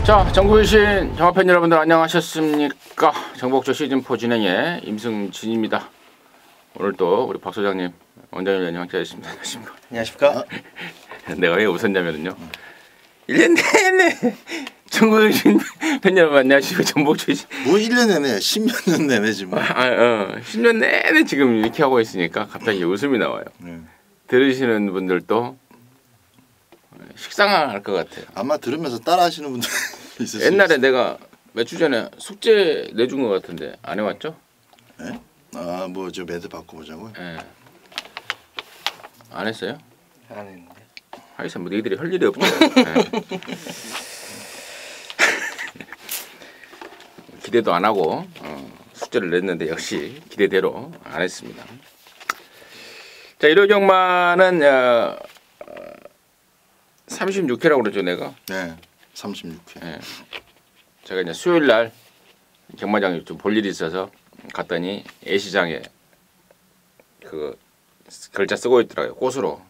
자, 전국의 신 경합팬 여러분들 안녕하셨습니까? 정복조 시즌4 진행의 임승진입니다. 오늘 또 우리 박 소장님, 원장님 함께하셨습니다. 안녕하십니까? 안녕하십니까? 내가 왜 웃었냐면요. 1년 내내 전국의 신팬 여러분 안녕하시고 전복조 시 뭐 1년 내내 10몇 년 내내지 뭐. 10년 내내 지금 이렇게 하고 있으니까 갑자기 웃음이 나와요. 들으시는 분들도 식상할 것 같아요. 아마 들으면서 따라하시는 분들 있을 수 옛날에 있어요. 내가 며칠 전에 숙제 내준 것 같은데 안 해왔죠? 네? 아, 뭐 저 매드 바꿔보자고요? 예. 안 했어요? 안 했는데. 하여튼 뭐 너희들이 할 일이 없죠. 예. 기대도 안 하고 숙제를 냈는데 역시 기대대로 안 했습니다. 자, 일요 경마는 36회라고 그러죠, 내가. 네, 36회. 예. 제가 이제 수요일 날 경마장에 좀 볼 일이 있어서 갔더니 예시장에 그 글자 쓰고 있더라고요. 꽃으로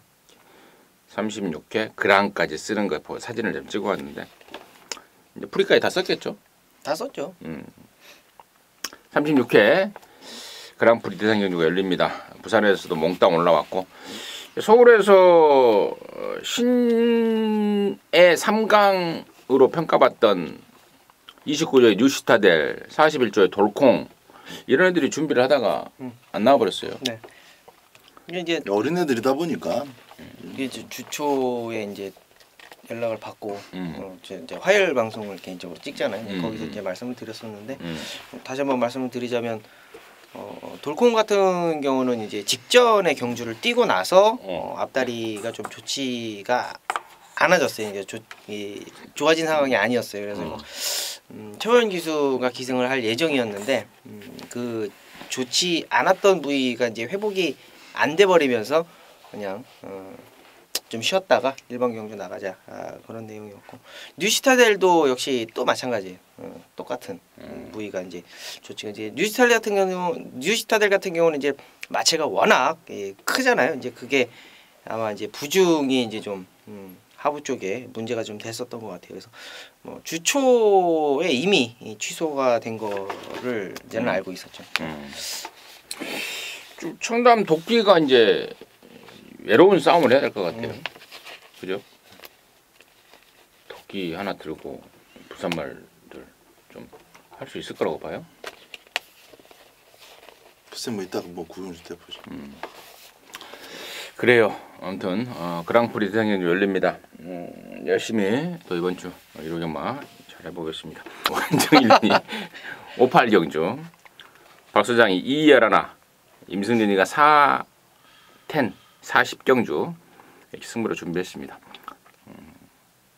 36회 그랑까지 쓰는 거 사진을 좀 찍어 왔는데 이제 프리까지 다 썼겠죠. 다 썼죠. 36회 그랑프리 대상경주가 열립니다. 부산에서도 몽땅 올라왔고 서울에서 신의 3강으로 평가받던 29조의 뉴시타델, 41조의 돌콩 이런 애들이 준비를 하다가 안 나와버렸어요. 네. 이게 이제 어린애들이다 보니까 이게 이제 주초에 이제 연락을 받고 이제 화요일 방송을 개인적으로 찍잖아요. 거기서 이제 말씀을 드렸었는데 다시 한번 말씀을 드리자면 돌콩 같은 경우는 이제 직전에 경주를 뛰고 나서 앞다리가 좀 좋지가 않아졌어요. 이제 좋아진 상황이 아니었어요. 그래서 최호연 기수가 기승을 할 예정이었는데 그 좋지 않았던 부위가 이제 회복이 안 돼 버리면서 그냥 좀 쉬었다가 일반 경주 나가자 그런 내용이었고 뉴시타델도 역시 또 마찬가지예요. 똑같은 부위가 이제 좋지. 이제 뉴시타델 같은 경우는 이제 마체가 워낙 크잖아요. 이제 그게 아마 이제 부중이 이제 좀 하부 쪽에 문제가 좀 됐었던 것 같아요. 그래서 뭐 주초에 이미 취소가 된 거를 이제는 알고 있었죠. 좀 청담 도끼가 이제 외로운 싸움을 해야 될 것 같아요. 그죠? 도끼 하나 들고 부산말들 좀 할 수 있을 거라고 봐요. 글쎄 뭐 이따가 뭐 구경줄 때 보죠. 그래요. 아무튼 그랑프리 대상경주 열립니다. 열심히 또 이번 주 1호 경마 잘 해보겠습니다. 원정일이 58경주, 박 소장이 2열하나, 임승진이가 40경주 이렇게 승부를 준비했습니다.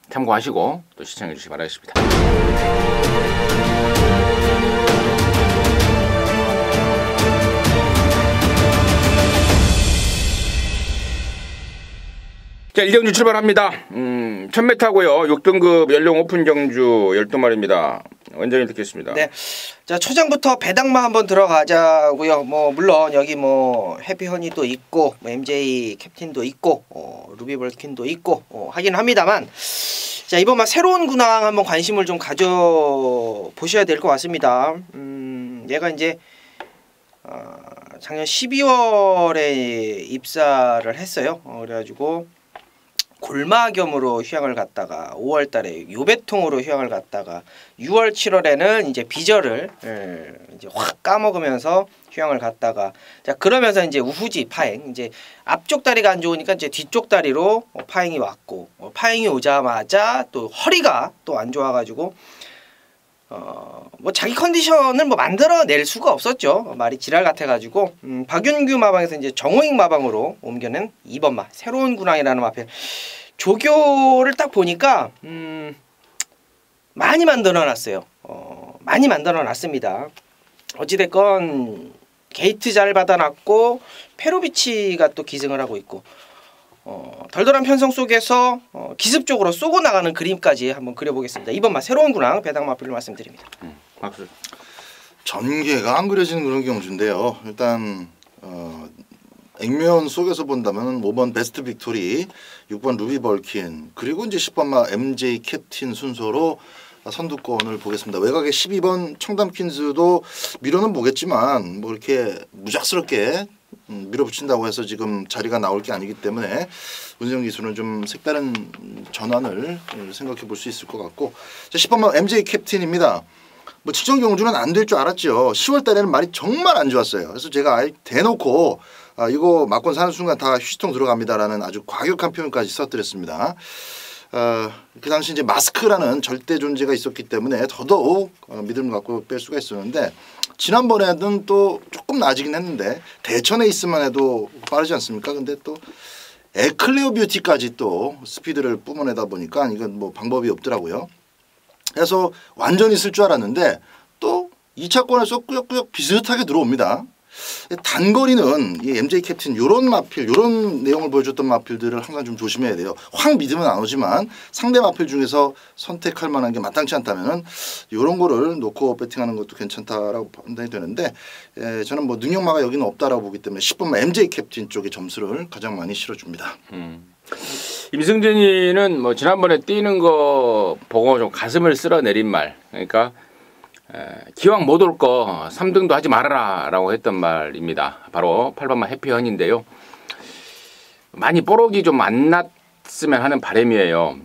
참고하시고 또 시청해 주시기 바라겠습니다. 자, 1경주 출발합니다. 1000m고요. 6등급 연령 오픈 경주 12마리입니다. 원장님 듣겠습니다. 네. 자, 초장부터 배당마 한번 들어가자고요. 뭐 물론 여기 뭐 해피허니도 있고 뭐 MJ 캡틴도 있고 루비벌킨도 있고 하긴 합니다만 자, 이번 막 새로운 군항 한번 관심을 좀 가져 보셔야 될 것 같습니다. 얘가 이제 작년 12월에 입사를 했어요. 그래가지고 골마겸으로 휴양을 갔다가 5월달에 요배통으로 휴양을 갔다가 6월 7월에는 이제 비절을 이제 확 까먹으면서 휴양을 갔다가 자 그러면서 이제 우후지 파행 이제 앞쪽 다리가 안 좋으니까 이제 뒤쪽 다리로 파행이 왔고 파행이 오자마자 또 허리가 또 안 좋아가지고 뭐 자기 컨디션을 뭐 만들어낼 수가 없었죠. 말이 지랄 같아가지고 박윤규 마방에서 이제 정호익 마방으로 옮겨낸 2번마 새로운 군항이라는 마필 조교를 딱 보니까 많이 만들어놨어요. 많이 만들어놨습니다. 어찌됐건 게이트 잘 받아놨고 페로비치가 또 기승을 하고 있고 덜덜한 편성 속에서 기습적으로 쏘고 나가는 그림까지 한번 그려보겠습니다. 이번 새로운 군항 배당마필을 말씀드립니다. 박수. 전개가 안 그려지는 그런 경주인데요. 일단 액면 속에서 본다면 5번 베스트 빅토리, 6번 루비 벌킨, 그리고 이제 10번 MJ 캡틴 순서로 선두권을 보겠습니다. 외곽의 12번 청담 퀸즈도 밀어는 보겠지만 뭐 이렇게 무작스럽게 밀어붙인다고 해서 지금 자리가 나올 게 아니기 때문에 문세영 기수는 좀 색다른 전환을 생각해 볼 수 있을 것 같고, 자, 10번만 MJ 캡틴입니다. 뭐 직전 경주는 안 될 줄 알았죠. 10월 달에는 말이 정말 안 좋았어요. 그래서 제가 아예 대놓고 이거 막권 사는 순간 다 휴지통 들어갑니다라는 아주 과격한 표현까지 써드렸습니다. 그 당시 이제 마스크라는 절대 존재가 있었기 때문에 더더욱 믿음을 갖고 뺄 수가 있었는데, 지난번에는 또 조금 나아지긴 했는데 대천에 있으면 해도 빠르지 않습니까? 근데 또 에클레어 뷰티까지 또 스피드를 뿜어내다 보니까 이건 뭐 방법이 없더라고요. 그래서 완전히 쓸 줄 알았는데 또 2차권에서 꾸역꾸역 비슷하게 들어옵니다. 단거리는 이 MJ 캡틴 요런 마필, 요런 내용을 보여줬던 마필들을 항상 좀 조심해야 돼요. 확 믿으면 안 오지만 상대 마필 중에서 선택할 만한 게 마땅치 않다면은 요런 거를 놓고 배팅하는 것도 괜찮다라고 판단이 되는데, 저는 뭐 능력마가 여기는 없다라고 보기 때문에 10번만 MJ 캡틴 쪽에 점수를 가장 많이 실어줍니다. 임승진이는 뭐 지난번에 뛰는 거 보고 좀 가슴을 쓸어내린 말, 그러니까 기왕 못 올 거 3등도 하지 말아라 라고 했던 말입니다. 바로 8번만 해피헌인데요. 많이 뽀록이 좀 안 났으면 하는 바람이에요.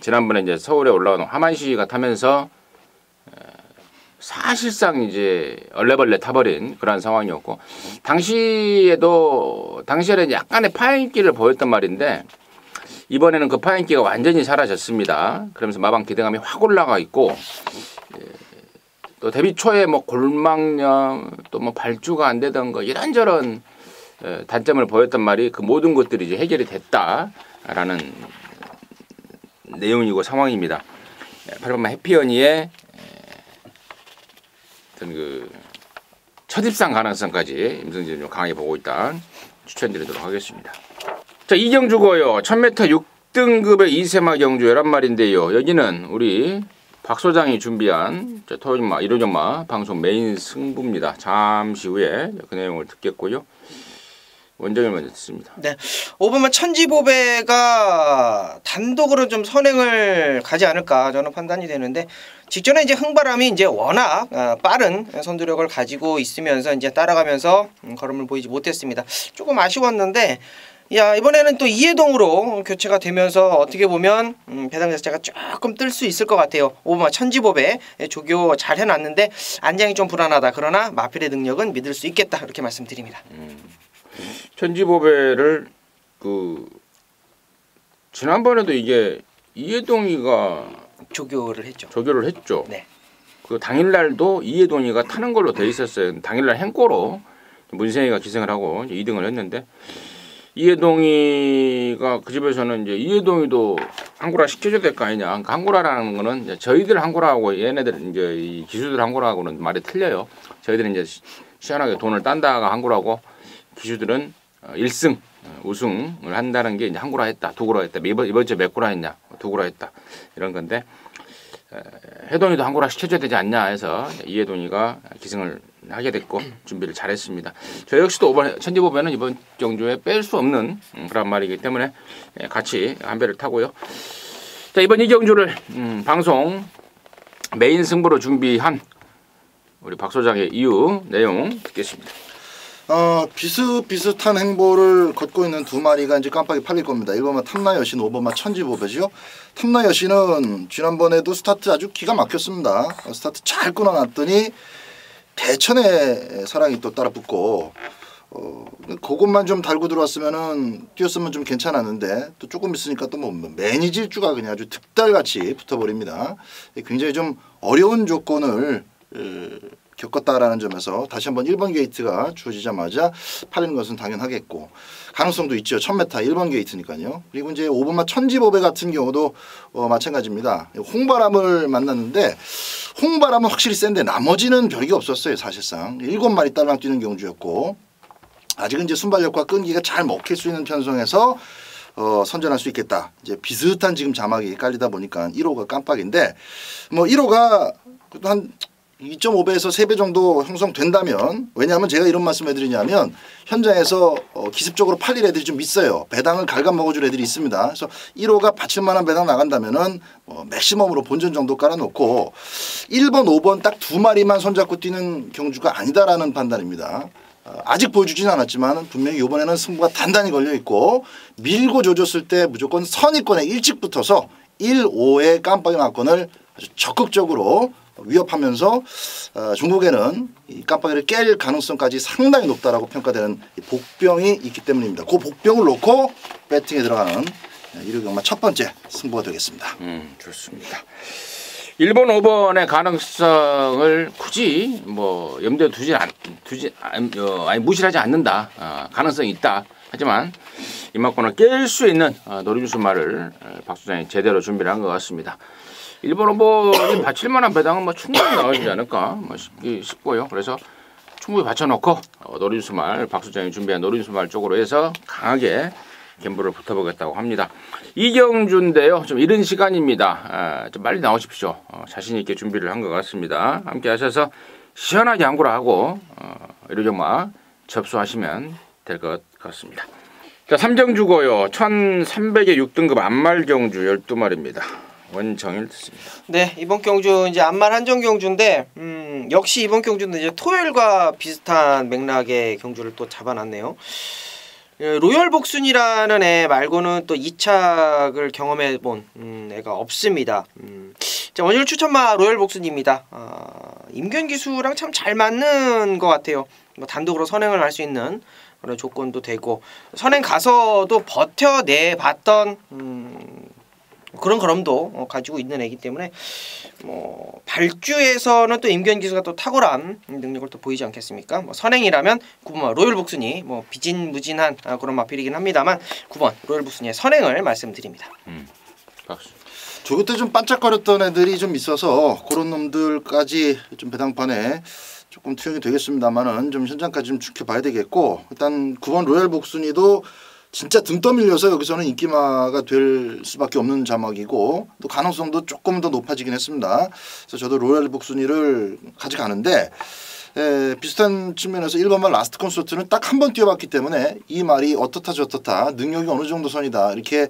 지난번에 이제 서울에 올라오는 화만시가 타면서 사실상 이제 얼레벌레 타버린 그런 상황이었고, 당시에는 약간의 파인기를 보였단 말인데 이번에는 그 파인기가 완전히 사라졌습니다. 그러면서 마방 기대감이 확 올라가 있고, 또 데뷔 초에 뭐 골막염, 또 뭐 발주가 안 되던 거 이런저런 단점을 보였단 말이 그 모든 것들이 이제 해결이 됐다라는 내용이고 상황입니다. 8번만 해피언이의 어떤 그 첫 입상 가능성까지 임승진이 좀 강하게 보고 있다 추천드리도록 하겠습니다. 자, 이 경주고요. 1000m 6등급의 2세마 경주 11마리인데요. 여기는 우리 박 소장이 준비한 토요일마 일요일마 방송 메인 승부입니다. 잠시 후에 그 내용을 듣겠고요. 원정을 먼저 듣습니다. 네, 5번만 천지보배가 단독으로 좀 선행을 가지 않을까 저는 판단이 되는데, 직전에 이제 흥바람이 이제 워낙 빠른 선두력을 가지고 있으면서 이제 따라가면서 걸음을 보이지 못했습니다. 조금 아쉬웠는데, 야, 이번에는 또 이해동으로 교체가 되면서 어떻게 보면 배당 자체가 조금 뜰 수 있을 것 같아요. 5번만 천지보배 조교 잘 해놨는데 안장이 좀 불안하다. 그러나 마필의 능력은 믿을 수 있겠다. 이렇게 말씀드립니다. 천지보배를 지난번에도 이게 이해동이가 조교를 했죠. 조교를 했죠. 네. 그 당일날도 이해동이가 타는 걸로 돼 있었어요. 당일날 행꼬로 문세희가 기승을 하고 2등을 했는데, 이해동이가 그 집에서는 이제 이해동이도 항구라 시켜줘야 될 거 아니냐. 그러니까 항구라라는 거는 이제 저희들 항구라하고 얘네들 이제 이 기수들 항구라하고는 말이 틀려요. 저희들은 이제 시원하게 돈을 딴다가 항구라고, 기수들은 1승 우승을 한다는 게 이제 항구라 했다, 두구라 했다. 이번 주에 몇 구라 했냐, 두구라 했다, 이런 건데, 해동이도 항구라 시켜줘야 되지 않냐 해서 이해동이가 기승을 하게 됐고 준비를 잘했습니다. 저 역시도 5번 천지보배는 이번 경주에 뺄 수 없는 그런 말이기 때문에 같이 한 배를 타고요. 자, 이번 이 경주를 방송 메인 승부로 준비한 우리 박 소장의 이유 내용 듣겠습니다. 비슷비슷한 행보를 걷고 있는 두 마리가 이제 깜빡이 팔릴 겁니다. 1번만 탐나 여신, 5번만 천지보배죠. 탐나 여신은 지난번에도 스타트 아주 기가 막혔습니다. 스타트 잘 끊어놨더니 대천의 사랑이 또 따라 붙고, 그것만 좀 달고 들어왔으면은 뛰었으면 좀 괜찮았는데, 또 조금 있으니까 또 뭐 매니질주가 그냥 아주 득달같이 붙어버립니다. 굉장히 좀 어려운 조건을 겪었다라는 점에서 다시 한번 1번 게이트가 주어지자마자 팔리는 것은 당연하겠고, 가능성도 있죠. 1000m 1번 게이트니까요. 그리고 이제 5번마 천지보배 같은 경우도 마찬가지입니다. 홍바람을 만났는데 홍바람은 확실히 센데 나머지는 별게 없었어요. 사실상 7마리 딸랑 뛰는 경주였고, 아직은 이제 순발력과 끈기가 잘 먹힐 수 있는 편성에서 선전할 수 있겠다. 이제 비슷한 지금 자막이 깔리다 보니까 1호가 깜빡인데, 뭐 1호가 한 2.5배에서 3배 정도 형성된다면, 왜냐하면 제가 이런 말씀을 드리냐면 현장에서 기습적으로 팔릴 애들이 좀 있어요. 배당을 갉아먹어줄 애들이 있습니다. 그래서 1호가 받칠만한 배당 나간다면은 맥시멈으로 본전 정도 깔아놓고 1번, 5번 딱 두 마리만 손잡고 뛰는 경주가 아니다라는 판단입니다. 아직 보여주진 않았지만 분명히 이번에는 승부가 단단히 걸려 있고 밀고 조졌을 때 무조건 선의권에 일찍 붙어서 1, 5의 깜빡이 막건을 아주 적극적으로 위협하면서 중국에는 이 깜빡이를 깰 가능성까지 상당히 높다라고 평가되는 복병이 있기 때문입니다. 그 복병을 놓고 배팅에 들어가는 1호 경마 첫 번째 승부가 되겠습니다. 좋습니다. 1번, 5번의 가능성을 굳이 뭐 염두에 무시하지 않는다. 가능성이 있다. 하지만 이만권을 깰 수 있는 노림수말을 박 소장이 제대로 준비를 한 것 같습니다. 1번, 5번이 받칠 만한 배당은 뭐 충분히 나오지 않을까 싶고요. 그래서 충분히 받쳐놓고 노림수말 박 소장이 준비한 노림수말 쪽으로 해서 강하게 갬블을 붙어보겠다고 합니다. 이경주인데요. 좀 이른 시간입니다. 좀 빨리 나오십시오. 자신 있게 준비를 한 것 같습니다. 함께 하셔서 시원하게 양구를 하고 의료경마 접수하시면 될 것 같습니다. 자, 3경주고요. 1300에 6등급 안말경주 12마리입니다. 원정일 듣습니다. 네, 이번 경주 이제 안말 한정 경주인데 역시 이번 경주는 이제 토요일과 비슷한 맥락의 경주를 또 잡아놨네요. 로열 복순이라는 애 말고는 또 2착을 경험해 본 애가 없습니다. 자, 원율 추천마 로열 복순입니다. 임견 기수랑 참 잘 맞는 것 같아요. 뭐 단독으로 선행을 할 수 있는 그런 조건도 되고 선행 가서도 버텨내 봤던 그런 걸음도 가지고 있는 애기 때문에 뭐 발주에서는 또 임견 기수가 또 탁월한 능력을 또 보이지 않겠습니까? 뭐 선행이라면 9번 로열 복순이 뭐 비진무진한 그런 마필이긴 합니다만 9번 로열 복순이의 선행을 말씀드립니다. 박수. 조교 때 좀 반짝거렸던 애들이 좀 있어서 그런 놈들까지 좀 배당판에 조금 투영이 되겠습니다만은 좀 현장까지 좀 지켜봐야 되겠고, 일단 9번 로열 복순이도 진짜 등 떠밀려서 여기서는 인기마가 될 수밖에 없는 자막이고 또 가능성도 조금 더 높아지긴 했습니다. 그래서 저도 로얄 복순이를 가져가는데 비슷한 측면에서 1번말 라스트 콘서트는 딱 한 번 뛰어봤기 때문에 이 말이 어떻다 저떻다 능력이 어느 정도 선이다 이렇게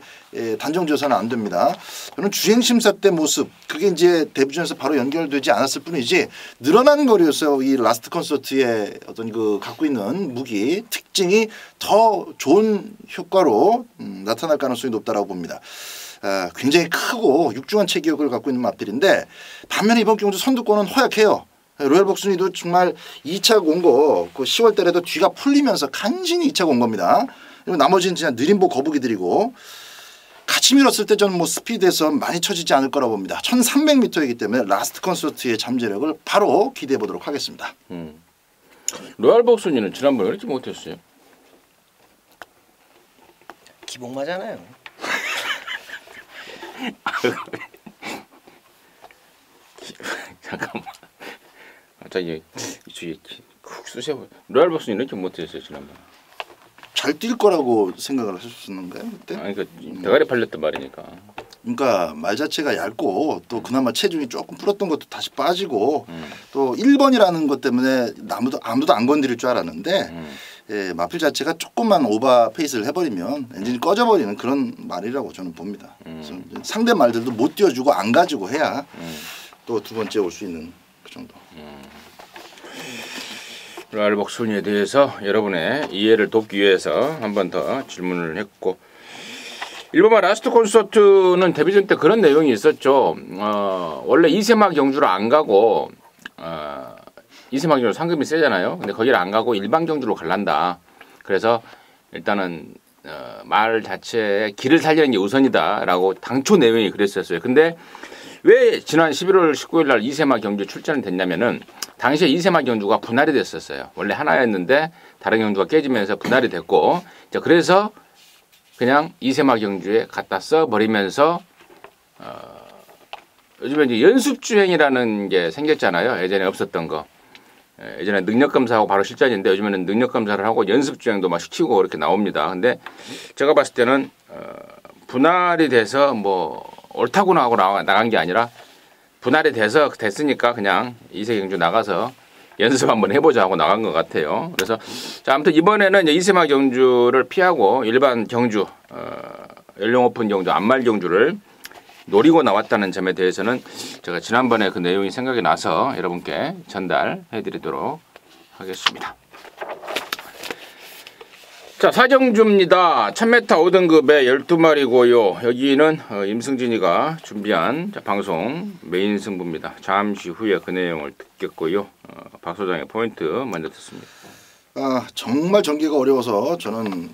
단정지어서는 안 됩니다. 저는 주행심사 때 모습 그게 이제 데뷔전에서 바로 연결되지 않았을 뿐이지 늘어나는 거리였어요. 이 라스트 콘서트의 어떤 그 갖고 있는 무기 특징이 더 좋은 효과로 나타날 가능성이 높다라고 봅니다. 굉장히 크고 육중한 체격을 갖고 있는 마필인데 반면에 이번 경주 선두권은 허약해요. 로얄 복순이도 정말 2차 공고 그 10월 달에도 뒤가 풀리면서 간신히 2차 공고입니다. 그리고 나머지는 진짜 느림보 거북이들이고 같이 밀었을 때 저는 뭐 스피드에서 많이 처지지 않을 거라고 봅니다. 1300m이기 때문에 라스트 콘서트의 잠재력을 바로 기대해 보도록 하겠습니다. 로얄 복순이는 지난번에 그렇게 못했어요. 기복마잖아요. 잠깐만. 갑자기 쿡 쑤셔. 로얄 복순이 이렇게 못했어요 지난번. 잘 뛸 거라고 생각을 하셨었는가요 그때? 아니 그 대가리 팔렸단 말이니까. 그러니까 말 자체가 얇고 또 그나마 체중이 조금 풀었던 것도 다시 빠지고 또 1번이라는 것 때문에 아무도 안 건드릴 줄 알았는데 마필 자체가 조금만 오버 페이스를 해버리면 엔진이 꺼져버리는 그런 말이라고 저는 봅니다. 그래서 상대 말들도 못 띄워주고 안 가지고 해야 또 두 번째 올 수 있는 그 정도. 로얄 복순이에 대해서 여러분의 이해를 돕기 위해서 한 번 더 질문을 했고 1번마 라스트 콘서트는 데뷔전 때 그런 내용이 있었죠. 원래 2세마 경주를 안 가고 2세마 경주 상금이 세잖아요. 근데 거기를 안 가고 일반 경주로 갈란다. 그래서 일단은 말 자체에 길을 살리는 게 우선이다라고 당초 내용이 그랬었어요. 근데 왜 지난 11월 19일 날 2세마 경주 출전이 됐냐면은 당시에 2세마 경주가 분할이 됐었어요. 원래 하나였는데 다른 경주가 깨지면서 분할이 됐고 그래서 그냥 2세마 경주에 갖다 써버리면서 요즘에 이제 연습주행이라는 게 생겼잖아요. 예전에 없었던 거. 예전에 능력검사하고 바로 실전인데 요즘에는 능력검사를 하고 연습주행도 막 시키고 그렇게 나옵니다. 근데 제가 봤을 때는 분할이 돼서 뭐 옳다고 하고 나간 게 아니라 분할이 됐으니까 그냥 이세 경주 나가서 연습 한번 해보자 하고 나간 것 같아요. 그래서 자, 아무튼 이번에는 이제 이세마 경주를 피하고 일반 경주, 연령 오픈 경주, 안말 경주를 노리고 나왔다는 점에 대해서는 제가 지난번에 그 내용이 생각이 나서 여러분께 전달해드리도록 하겠습니다. 자, 사정주입니다. 1000m 5등급의 12마리고요. 여기는 임승진이가 준비한 방송 메인 승부입니다. 잠시 후에 그 내용을 듣겠고요. 박 소장의 포인트 먼저 듣습니다. 정말 전개가 어려워서 저는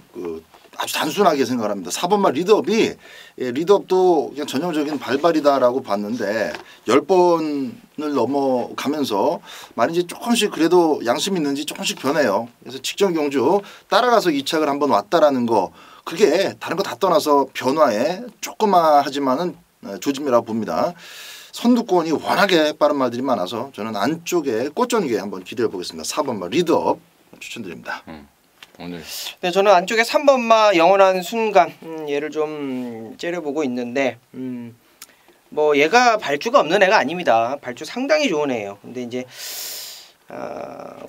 아주 단순하게 생각을 합니다. 4번마 리드업이 리드업도 그냥 전형적인 발발이다라고 봤는데 10번을 넘어가면서 말인지 조금씩 그래도 양심 있는지 조금씩 변해요. 그래서 직전 경주 따라가서 2착을 한번 왔다라는 거 그게 다른 거 다 떠나서 변화에 조그마하지만은 조짐이라고 봅니다. 선두권이 워낙에 빠른 말들이 많아서 저는 안쪽에 꽃전개 한번 기대해 보겠습니다. 4번마 리드업 추천드립니다. 오늘 네, 저는 안쪽에 3번마 영원한 순간 얘를 좀 째려보고 있는데 뭐 얘가 발주가 없는 애가 아닙니다. 발주 상당히 좋은 애예요. 근데 이제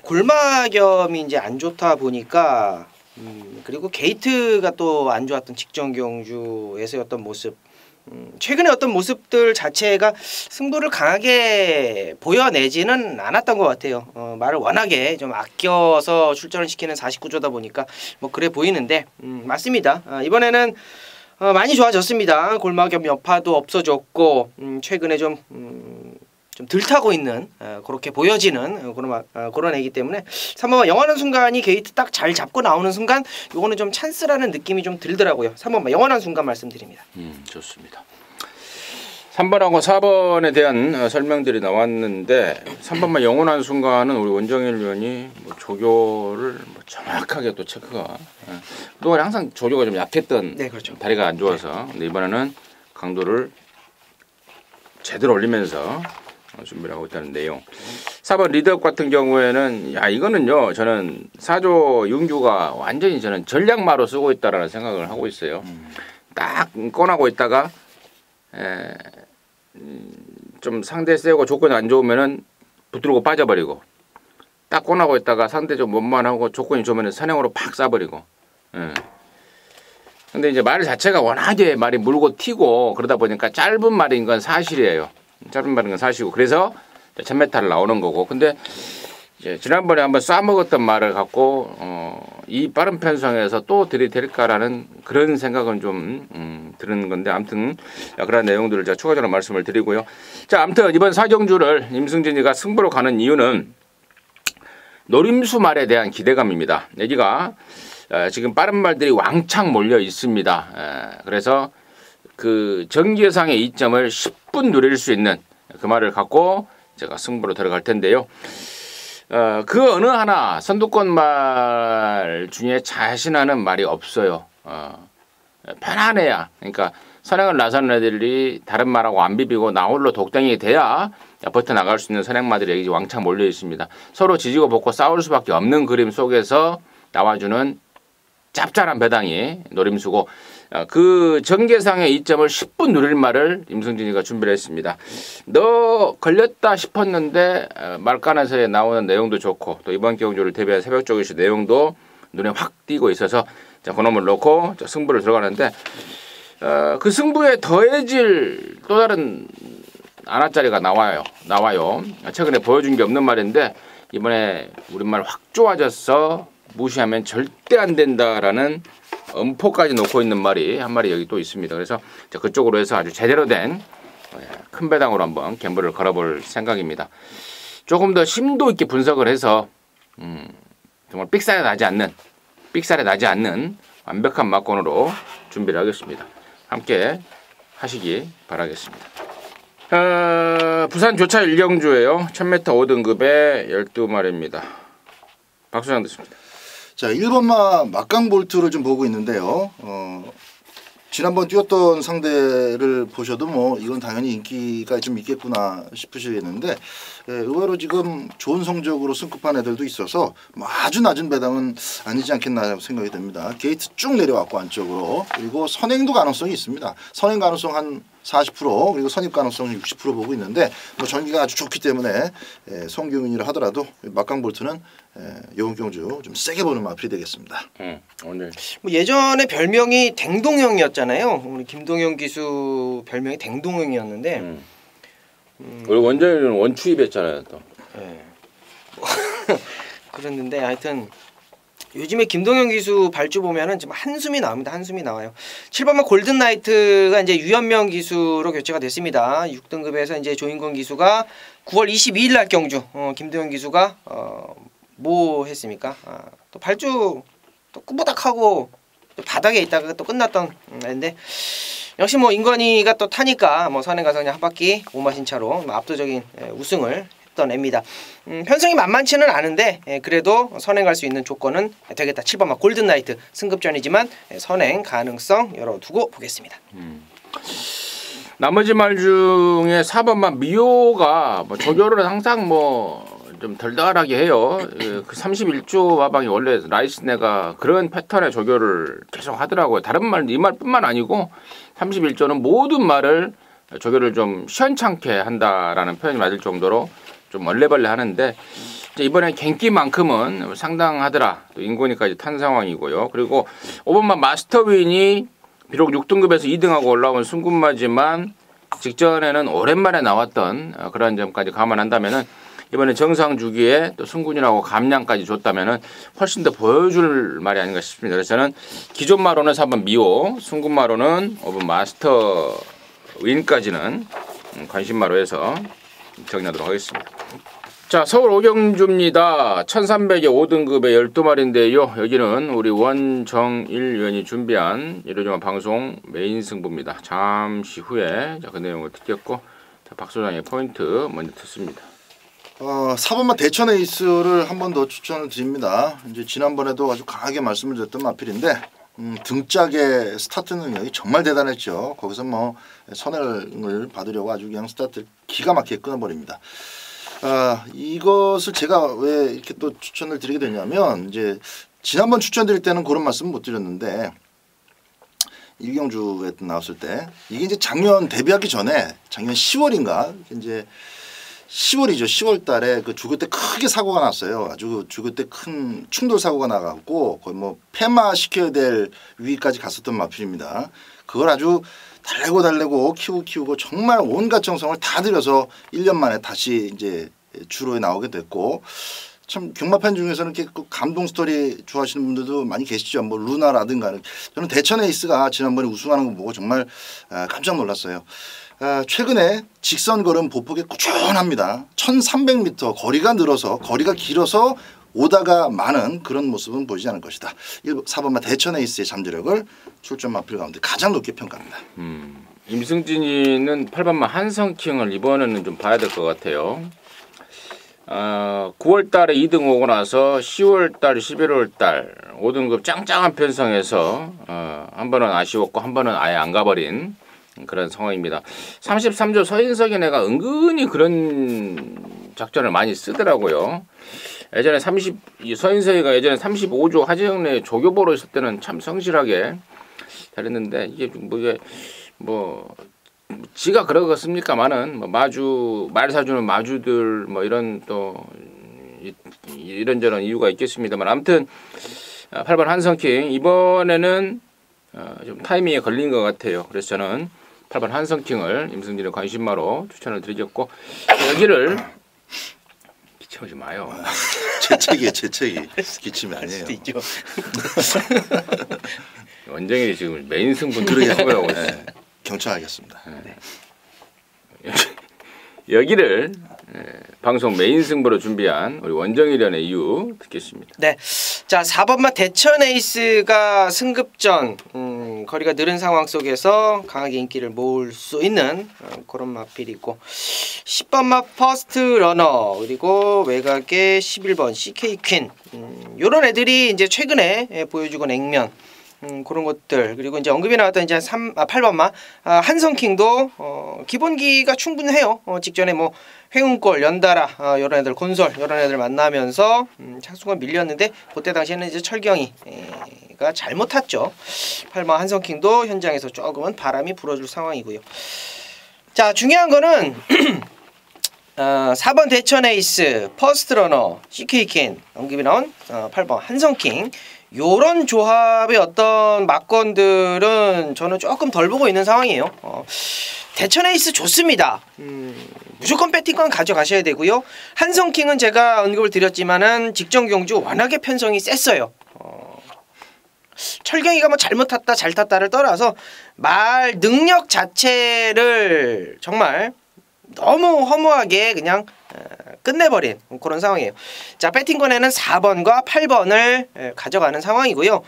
골마겸이 이제 안 좋다 보니까 그리고 게이트가 또 안 좋았던 직전 경주에서의 어떤 모습 최근에 어떤 모습들 자체가 승부를 강하게 보여내지는 않았던 것 같아요. 말을 워낙에 좀 아껴서 출전을 시키는 49조다 보니까 뭐 그래 보이는데 맞습니다. 이번에는 많이 좋아졌습니다. 골마겸 여파도 없어졌고 최근에 좀 들타고 있는 그렇게 보여지는 그런 애이기 때문에 3번마 영원한 순간이 게이트 딱 잘 잡고 나오는 순간 요거는 좀 찬스라는 느낌이 좀 들더라고요. 3번마 영원한 순간 말씀드립니다. 좋습니다. 3번하고 4번에 대한 설명들이 나왔는데 3번만 영원한 순간은 우리 원정일 위원이 뭐 조교를 뭐 정확하게 또 체크가 그동안 항상 조교가 좀 약했던 네, 그렇죠. 다리가 안 좋아서 근데 이번에는 강도를 제대로 올리면서 준비를 하고 있다는 내용. 4번 리드업 같은 경우에는 이거는요 저는 4조 윤규가 완전히 저는 전략마로 쓰고 있다라는 생각을 하고 있어요. 딱 꺼나고 있다가 좀 상대 세고 조건이 안 좋으면은 붙들고 빠져버리고 딱 꺼나고 있다가 상대 좀 원만하고 조건이 좋으면은 선행으로 팍 쏴버리고. 근데 이제 말 자체가 워낙에 말이 물고 튀고 그러다 보니까 짧은 말인 건 사실이에요. 짧은 말인 건 사실이고 그래서 1000m를 나오는 거고. 근데 이제 지난번에 한번 쏴먹었던 말을 갖고 이 빠른 편성에서 또 들이댈까라는 그런 생각은 좀 드는 건데 아무튼 그런 내용들을 제가 추가적으로 말씀을 드리고요. 자, 아무튼 이번 사경주를 임승진이가 승부로 가는 이유는 노림수 말에 대한 기대감입니다. 여기가 지금 빠른 말들이 왕창 몰려 있습니다. 그래서 그 전기예상의 이점을 10분 누릴 수 있는 그 말을 갖고 제가 승부로 들어갈 텐데요. 그 어느 하나 선두권 말 중에 자신하는 말이 없어요. 편안해야. 그러니까 선행을 나서는 애들이 다른 말하고 안 비비고 나 홀로 독땡이 돼야 버텨 나갈 수 있는 선행마들이 여기 왕창 몰려 있습니다. 서로 지지고 볶고 싸울 수밖에 없는 그림 속에서 나와주는 짭짤한 배당이 노림수고 그 전개상의 이점을 10분 누릴 말을 임승진이가 준비를 했습니다. 너 걸렸다 싶었는데 말간에서 나오는 내용도 좋고 또 이번 경주를 대비한 새벽 조기시 내용도 눈에 확 띄고 있어서 자, 그놈을 놓고 승부를 들어가는데 그 승부에 더해질 또 다른 안아짜리가 나와요. 최근에 보여준 게 없는 말인데 이번에 우리말 확 좋아졌어. 무시하면 절대 안 된다라는 엄포까지 놓고 있는 말이 한 마리 여기 또 있습니다. 그래서 그쪽으로 해서 아주 제대로 된 큰 배당으로 한번 갬블을 걸어볼 생각입니다. 조금 더 심도 있게 분석을 해서 정말 삑살이 나지 않는 완벽한 막권으로 준비를 하겠습니다. 함께 하시기 바라겠습니다. 부산 교차 1경주예요. 1000m 5등급의 12마리입니다. 박수장 듣습니다. 자, 1번마 막강볼트를 좀 보고 있는데요. 지난번 뛰었던 상대를 보셔도 뭐 이건 당연히 인기가 좀 있겠구나 싶으시겠는데 의외로 지금 좋은 성적으로 승급한 애들도 있어서 뭐 아주 낮은 배당은 아니지 않겠나 생각이 됩니다. 게이트 쭉 내려왔고 안쪽으로 그리고 선행도 가능성이 있습니다. 선행 가능성 한 40% 그리고 선입 가능성은 60% 보고 있는데 뭐 전기가 아주 좋기 때문에 송경윤이라 하더라도 막강볼트는 이번 경주 좀 세게 보는 마필이 되겠습니다. 오늘 뭐 예전에 별명이 댕동형이었잖아요. 우리 김동현 기수 별명이 댕동형이었는데 우리 원정이는 원추입했잖아요 또. 네. 그랬는데 하여튼 요즘에 김동현 기수 발주 보면은 지금 한숨이 나옵니다. 한숨이 나와요. 7번마 골든 나이트가 이제 유현명 기수로 교체가 됐습니다. 6등급에서 이제 조인권 기수가 9월 22일 날 경주 김동현 기수가 뭐 했습니까? 또 발주 또 꾸부닥하고 또 바닥에 있다가 또 끝났던 애인데 역시 뭐 인건이가 또 타니까 뭐 선행 가서 그냥 한 바퀴 오마신 차로 압도적인 우승을 했던 애입니다. 편성이 만만치는 않은데 그래도 선행 갈 수 있는 조건은 되겠다. 7번마 골든 나이트 승급전이지만 선행 가능성 열어두고 보겠습니다. 나머지 말 중에 4번만 미호가 뭐 조교를 항상 뭐 좀 덜덜하게 해요. 그 31조 마방이 원래 라이스네가 그런 패턴의 조교를 계속 하더라고요. 다른 말 이 말뿐만 아니고 31조는 모든 말을 조교를 좀 시원찮게 한다라는 표현이 맞을 정도로 좀 얼레벌레 하는데 이번에 갱기만큼은 상당하더라. 또 인고니까지 탄 상황이고요. 그리고 5번만 마스터윈이 비록 6등급에서 2등하고 올라온 순군마지만 직전에는 오랜만에 나왔던 그런 점까지 감안한다면은 이번에 정상 주기에 또 승군이라고 감량까지 줬다면은 훨씬 더 보여줄 말이 아닌가 싶습니다. 그래서 저는 기존 마로는 4번 미호, 승군 마로는 5번 마스터 윈까지는 관심마로에서 정리하도록 하겠습니다. 자, 서울 오경주입니다. 1300에 5등급의 12마리인데요. 여기는 우리 원정일 위원이 준비한 일요일 방송 메인 승부입니다. 잠시 후에 그 내용을 듣겠고 박 소장의 포인트 먼저 듣습니다. 4번마 대천 에이스를 한 번 더 추천을 드립니다. 이제 지난번에도 아주 강하게 말씀을 드렸던 마필인데 등짝의 스타트 능력이 정말 대단했죠. 거기서 뭐 선행을 받으려고 아주 그냥 스타트를 기가 막히게 끊어버립니다. 이것을 제가 왜 이렇게 또 추천을 드리게 되냐면 이제 지난번 추천드릴 때는 그런 말씀 못 드렸는데 일경주에 나왔을 때 이게 이제 작년 데뷔하기 전에 작년 10월인가 이제 10월이죠. 10월 달에 그 주교 때 크게 사고가 났어요. 아주 주교 때 큰 충돌 사고가 나가고 거의 뭐 폐마 시켜야 될 위기까지 갔었던 마필입니다. 그걸 아주 달래고 키우고 정말 온갖 정성을 다 들여서 1년 만에 다시 이제 주로에 나오게 됐고 참 경마팬 중에서는 이렇게 감동 스토리 좋아하시는 분들도 많이 계시죠. 뭐 루나라든가 저는 대천 에이스가 지난번에 우승하는 거 보고 정말 깜짝 놀랐어요. 최근에 직선 걸음 보폭이 꾸준합니다. 1300m 거리가 늘어서 거리가 길어서 오다가 많은 그런 모습은 보이지 않을 것이다. 4번마 대천 에이스의 잠재력을 출전 마필 가운데 가장 높게 평가합니다. 임승진이는 8번마 한성킹을 이번에는 좀 봐야 될 것 같아요. 9월 달에 2등 오고 나서 10월 달, 11월 달 5등급 짱짱한 편성에서 한 번은 아쉬웠고 한 번은 아예 안 가버린 그런 상황입니다. 33조 서인석이 내가 은근히 그런 작전을 많이 쓰더라고요. 예전에 서인석이가 예전에 35조 하재영내 조교보로 있을 때는 참 성실하게 잘했는데 이게 뭐 지가 그러겠습니까만은 뭐 말 사주는 마주들 뭐 이런 또 이런저런 이유가 있겠습니다만 아무튼 8번 한성킹 이번에는 좀 타이밍에 걸린 것 같아요. 그래서 저는 8번 한성킹을 임승진의 관심마로 추천을 드리겠고 여기를 기침하지 마요. 재채기 기침이 아니에요. 원정일이 지금 메인 승부 들으게 하고 있어요. 경청하겠습니다. 여기를 방송 메인 승부로 준비한 우리 원정일연의 이유 듣겠습니다. 네, 자 4번마 대천 에이스가 승급전 거리가 느린 상황 속에서 강하게 인기를 모을 수 있는 그런 마필이고 10번마 퍼스트 러너 그리고 외곽의 11번 CK 퀸 이런 애들이 이제 최근에 보여주고 냉면 그런 것들 그리고 이제 언급이 나왔던 이제 8번마 한성킹도 기본기가 충분해요. 직전에 뭐 회운골, 연달아 이런 애들 곤솔 이런 애들 만나면서 착수가 밀렸는데 그때 당시에는 이제 철경이가 잘못 탔죠. 8번 한성킹도 현장에서 조금은 바람이 불어줄 상황이고요. 자 중요한 거는 4번 대천 에이스, 퍼스트 러너, CK캔 언급이 나온 8번 한성킹 요런 조합의 어떤 막건들은 저는 조금 덜 보고 있는 상황이에요. 대천 에이스 좋습니다. 무조건 배팅권 가져가셔야 되고요. 한성킹은 제가 언급을 드렸지만은 직전 경주 워낙에 편성이 셌어요. 철경이가 뭐 잘못 탔다 잘 탔다를 떠나서 말 능력 자체를 정말 너무 허무하게 그냥 끝내버린 그런 상황이에요. 자 배팅권에는 4번과 8번을 가져가는 상황이고요.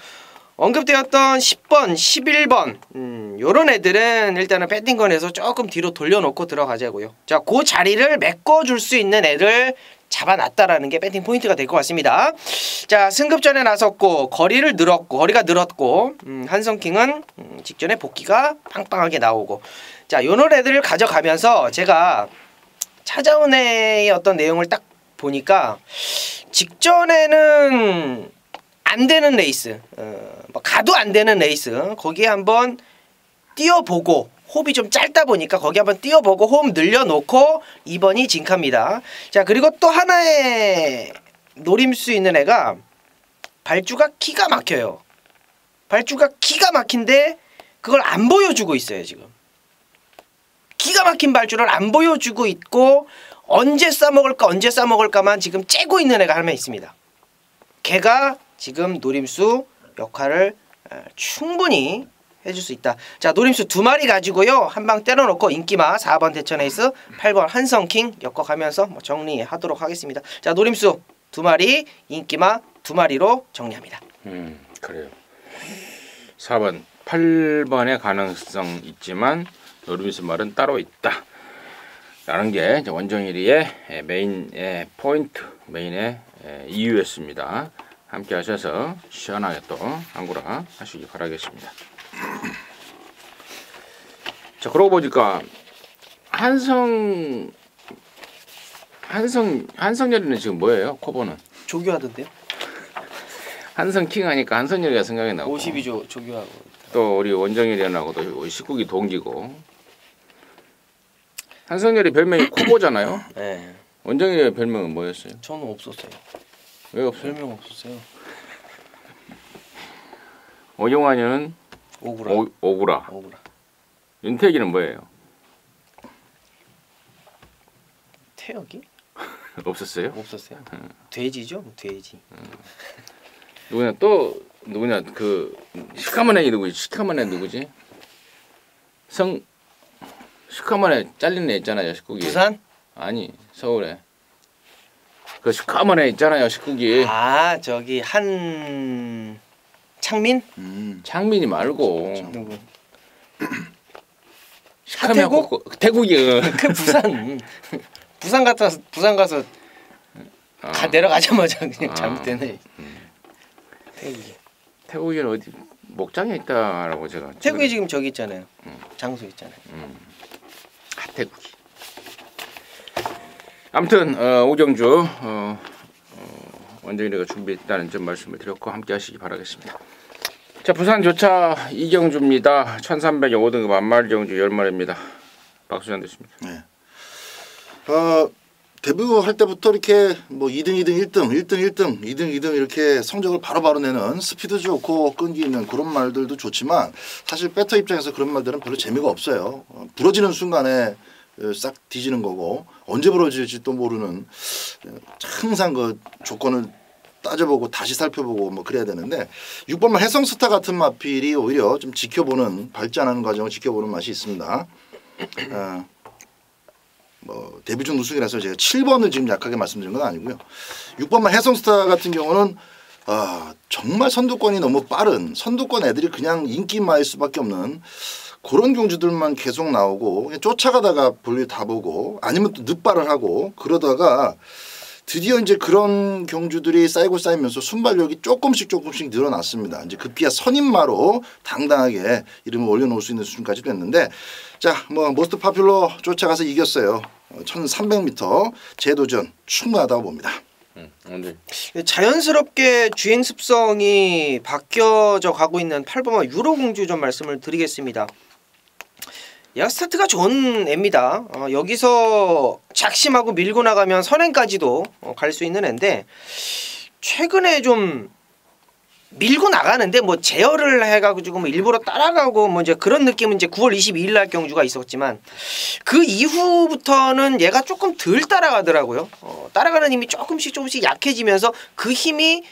언급되었던 10번, 11번 요런 애들은 일단은 배팅권에서 조금 뒤로 돌려놓고 들어가자고요. 자 그 자리를 메꿔줄 수 있는 애를 잡아놨다라는 게 배팅 포인트가 될 것 같습니다. 자 승급전에 나섰고 거리가 늘었고 한성킹은 직전에 복귀가 빵빵하게 나오고 자 요런 애들을 가져가면서 제가 찾아온 애의 어떤 내용을 딱 보니까 직전에는 안 되는 레이스 뭐 가도 안 되는 레이스 거기에 한번 뛰어보고 호흡이 좀 짧다 보니까 거기 한번 뛰어보고 호흡 늘려놓고 2번이 진카입니다. 자 그리고 또 하나의 노릴 수 있는 애가 발주가 기가 막혀요. 발주가 기가 막힌데 그걸 안 보여주고 있어요 지금. 기가 막힌 발주를 안 보여주고 있고 언제 싸먹을까만 지금 째고 있는 애가 하나 있습니다. 걔가 지금 노림수 역할을 충분히 해줄 수 있다. 자 노림수 2마리 가지고요. 한 방 때려놓고 인기마 4번 대천에이스 8번 한성킹 엮어가면서 뭐 정리하도록 하겠습니다. 자 노림수 2마리 인기마 2마리로 정리합니다. 그래요. 4번 8번의 가능성 있지만 노림수 말은 따로 있다 라는 게 이제 원정일이의 메인의 포인트 메인의 이유였습니다. 함께 하셔서 시원하게 또 안구라 하시기 바라겠습니다. 자 그러고 보니까 한성열이는 지금 뭐예요? 코보는 조교하던데요? 한성킹 하니까 한성열이가 생각이 나고 52조 조교하고 또 우리 원정일이하고도 19기 동기고 한성열이 별명이 코보잖아요. 네. 원정일의 별명은 뭐였어요? 저는 없었어요. 왜 없어요? 별명 없었어요. 오용환이는 오구라. 오구라. 윤태기는 뭐예요? 태혁이? 없었어요? 없었어요. 돼지죠, 돼지. 누구냐 그 시카먼 애 누구지? 시카먼 애 누구지? 시카먼 애 잘린 애 있잖아요, 19기. 부산? 아니 서울에. 그 시카먼 애 있잖아요, 19기. 아 저기 한 창민? 창민이 말고 누구? 하태국? 태국이. 그 부산 가서 내려가자마자 그냥 잘못되네. 태국이는 어디 목장에 있다라고 제가. 태국이 지금 저기 있잖아요. 장소 있잖아요. 하태국이. 아무튼 오경주 원정일이가 준비했다는 점 말씀을 드렸고 함께 하시기 바라겠습니다. 자 부산 조차 이경주입니다. 1300여 5등급 만마리 경주 10마리입니다. 박수장 됐습니다. 네. 데뷔할 때부터 이렇게 뭐 2등, 2등 이렇게 성적을 바로바로 내는 스피드 좋고 끈기 있는 그런 말들도 좋지만 사실 배터 입장에서 그런 말들은 별로 재미가 없어요. 부러지는 순간에 싹 뒤지는 거고 언제 부러질지 또 모르는 항상 그 조건을 따져보고 다시 살펴보고 뭐 그래야 되는데 6번만 해성스타 같은 마필이 오히려 좀 지켜보는 발전하는 과정을 지켜보는 맛이 있습니다. 뭐 데뷔 중 우승이라서 제가 7번을 지금 약하게 말씀드린 건 아니고요. 6번만 해성스타 같은 경우는 정말 선두권이 너무 빠른 선두권 애들이 그냥 인기마일 수밖에 없는 그런 경주들만 계속 나오고 쫓아가다가 볼일 다 보고 아니면 또 늦발을 하고 그러다가 드디어 이제 그런 경주들이 쌓이고 쌓이면서 순발력이 조금씩 늘어났습니다. 이제 급기야 선임마로 당당하게 이름을 올려놓을 수 있는 수준까지 됐는데 자, 뭐 모스트 파퓰러 쫓아가서 이겼어요. 1300m 재도전 충분하다고 봅니다. 네. 자연스럽게 주행 습성이 바뀌어져 가고 있는 8번마 유로공주 좀 말씀을 드리겠습니다. 얘가 스타트가 좋은 애입니다. 여기서 작심하고 밀고 나가면 선행까지도 갈 수 있는 애인데 최근에 좀 밀고 나가는데 뭐 제어를 해가지고 뭐 일부러 따라가고 뭐 이제 그런 느낌은 이제 9월 22일 날 경주가 있었지만 그 이후부터는 얘가 조금 덜 따라가더라고요. 따라가는 힘이 조금씩 약해지면서 그 힘이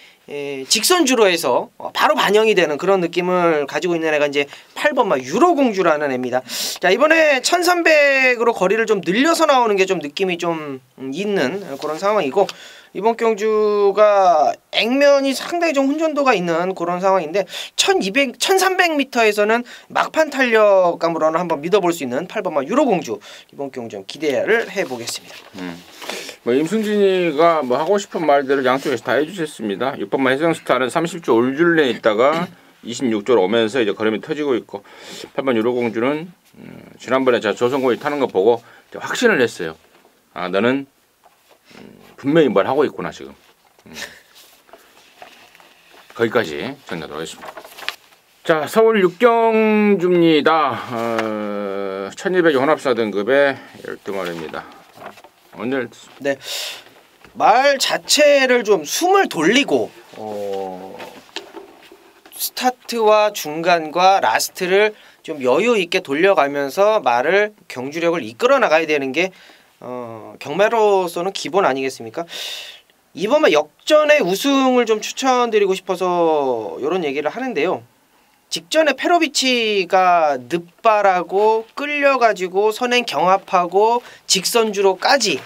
직선주로 해서 바로 반영이 되는 그런 느낌을 가지고 있는 애가 이제 8번마 유로공주라는 애입니다. 자, 이번에 1300으로 거리를 좀 늘려서 나오는 게 좀 느낌이 좀 있는 그런 상황이고 이번 경주가 액면이 상당히 좀 훈전도가 있는 그런 상황인데 1300m에서는 막판 탄력감으로는 한번 믿어볼 수 있는 8번마 유로공주 이번 경주 좀 기대를 해보겠습니다. 뭐 임승진이가 뭐 하고 싶은 말들을 양쪽에서 다 해주셨습니다. 6번마 혜성스타는 30조 올줄내에 있다가 26조로 오면서 이제 걸음이 터지고 있고 8번 유로공주는 지난번에 제가 조선고이 타는 거 보고 확신을 했어요. 아, 너는 분명히 뭘 하고 있구나 지금. 거기까지 정리하도록 하겠습니다. 자, 서울 육경주입니다. 1200 혼합사 등급의 12마리입니다. 오늘 네, 말 자체를 좀 숨을 돌리고 스타트와 중간과 라스트를 좀 여유 있게 돌려가면서 말을 경주력을 이끌어 나가야 되는 게 경마로서는 기본 아니겠습니까? 이번만 역전의 우승을 좀 추천드리고 싶어서 이런 얘기를 하는데요. 직전에 페로비치가 늪바라고 끌려가지고 선행 경합하고 직선주로까지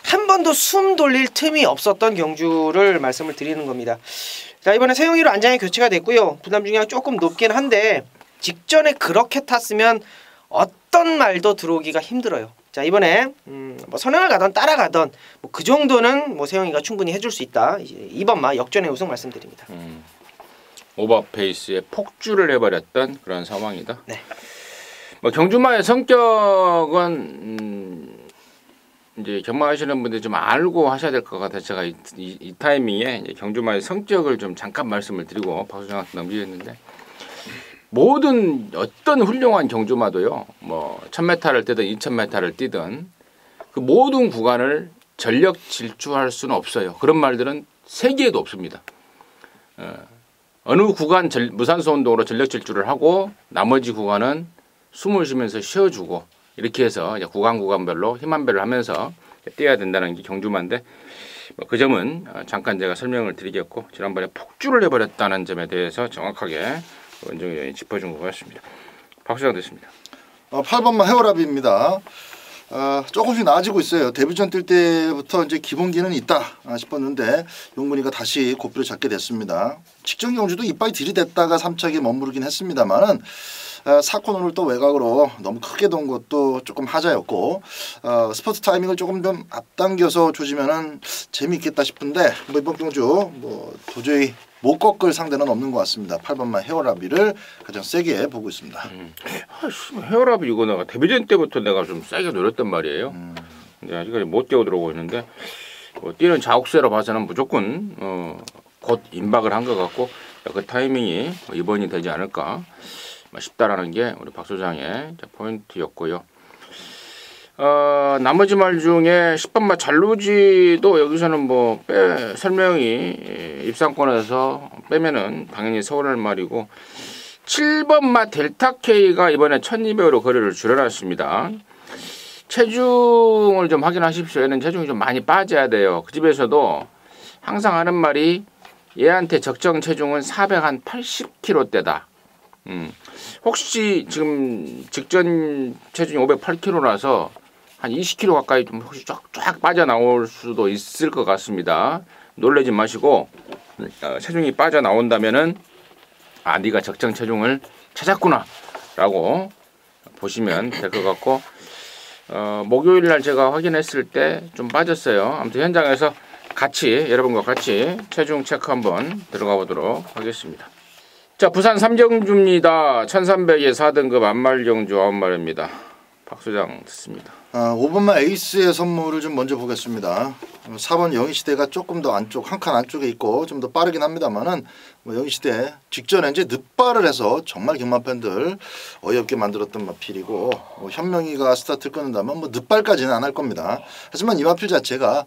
한 번도 숨 돌릴 틈이 없었던 경주를 말씀을 드리는 겁니다. 자, 이번에 세영이로 안장이 교체가 됐고요. 부담 중량이 조금 높긴 한데 직전에 그렇게 탔으면 어떤 말도 들어오기가 힘들어요. 자, 이번에 뭐 선행을 가던 따라가던 뭐 그 정도는 뭐 세영이가 충분히 해줄 수 있다. 이제 이번마 역전의 우승 말씀드립니다. 오버페이스에 폭주를 해버렸던 그런 상황이다. 네. 뭐 경주마의 성격은 이제 경마하시는 분들 좀 알고 하셔야 될 것 같아서 제가 이 타이밍에 이제 경주마의 성격을 좀 잠깐 말씀을 드리고 박수장한테 넘기겠는데 모든 어떤 훌륭한 경주마도요, 뭐 1000m를 뛰든 2000m를 뛰든 그 모든 구간을 전력 질주할 수는 없어요. 그런 말들은 세계에도 없습니다. 어느 구간 무산소 운동으로 전력 질주를 하고 나머지 구간은 숨을 쉬면서 쉬어주고 이렇게 해서 이제 구간별로 힘안배를 하면서 뛰어야 된다는 게 경주마인데 뭐 그 점은 잠깐 제가 설명을 드리겠고 지난번에 폭주를 해버렸다는 점에 대해서 정확하게 원정희 의원이 짚어준 것 같습니다. 박수장 됐습니다. 8번마 헤어라비입니다. 조금씩 나아지고 있어요. 데뷔전 뛸 때부터 이제 기본기는 있다 싶었는데 용문이가 다시 고삐를 잡게 됐습니다. 직전 경주도 이빨이 들이댔다가 3차기에 머무르긴 했습니다만은 4코너를 또 외곽으로 너무 크게 돈 것도 조금 하자였고 스포츠 타이밍을 조금 좀 앞당겨서 조지면은 재미있겠다 싶은데 뭐 이번 경주 뭐 도저히 못 꺾을 상대는 없는 것 같습니다. 8번마 헤어라비를 가장 세게 보고 있습니다. 헤어라비 이거 내가 데뷔전 때부터 내가 좀 세게 노렸단 말이에요. 근데 아직까지 못 뛰어 들어오고 있는데 뛰는 자욱세로 봐서는 무조건 곧 임박을 한 것 같고 그 타이밍이 이번이 되지 않을까 싶다라는 게 우리 박 소장의 포인트였고요. 나머지 말 중에 10번마 잘루지도 여기서는 뭐 설명이 입상권에서 빼면은 당연히 서운할 말이고 7번마 델타K가 이번에 1200으로 거리를 줄여놨습니다. 체중을 좀 확인하십시오. 얘는 체중이 좀 많이 빠져야 돼요. 그 집에서도 항상 하는 말이 얘한테 적정 체중은 480kg대다. 혹시 지금 직전 체중이 508kg라서 한 20kg 가까이 좀 혹시 쫙 빠져나올 수도 있을 것 같습니다. 놀라지 마시고 체중이 빠져나온다면은 네가 적정 체중을 찾았구나 라고 보시면 될 것 같고 목요일 날 제가 확인했을 때 좀 빠졌어요. 아무튼 현장에서 같이 여러분과 같이 체중 체크 한번 들어가 보도록 하겠습니다. 자, 부산 삼경주입니다. 1300에 4등급 안말경주 9마리입니다. 박 소장 듣습니다. 5번만 에이스의 선물을 좀 먼저 보겠습니다. 4번 영희시대가 조금 더 안쪽 한 칸 안쪽에 있고 좀 더 빠르긴 합니다만은 영희시대 직전에 이제 늑발을 해서 정말 경마 팬들 어이없게 만들었던 마필이고 현명이가 스타트를 끊는다면 늑발까지는 안 할 겁니다. 하지만 이 마필 자체가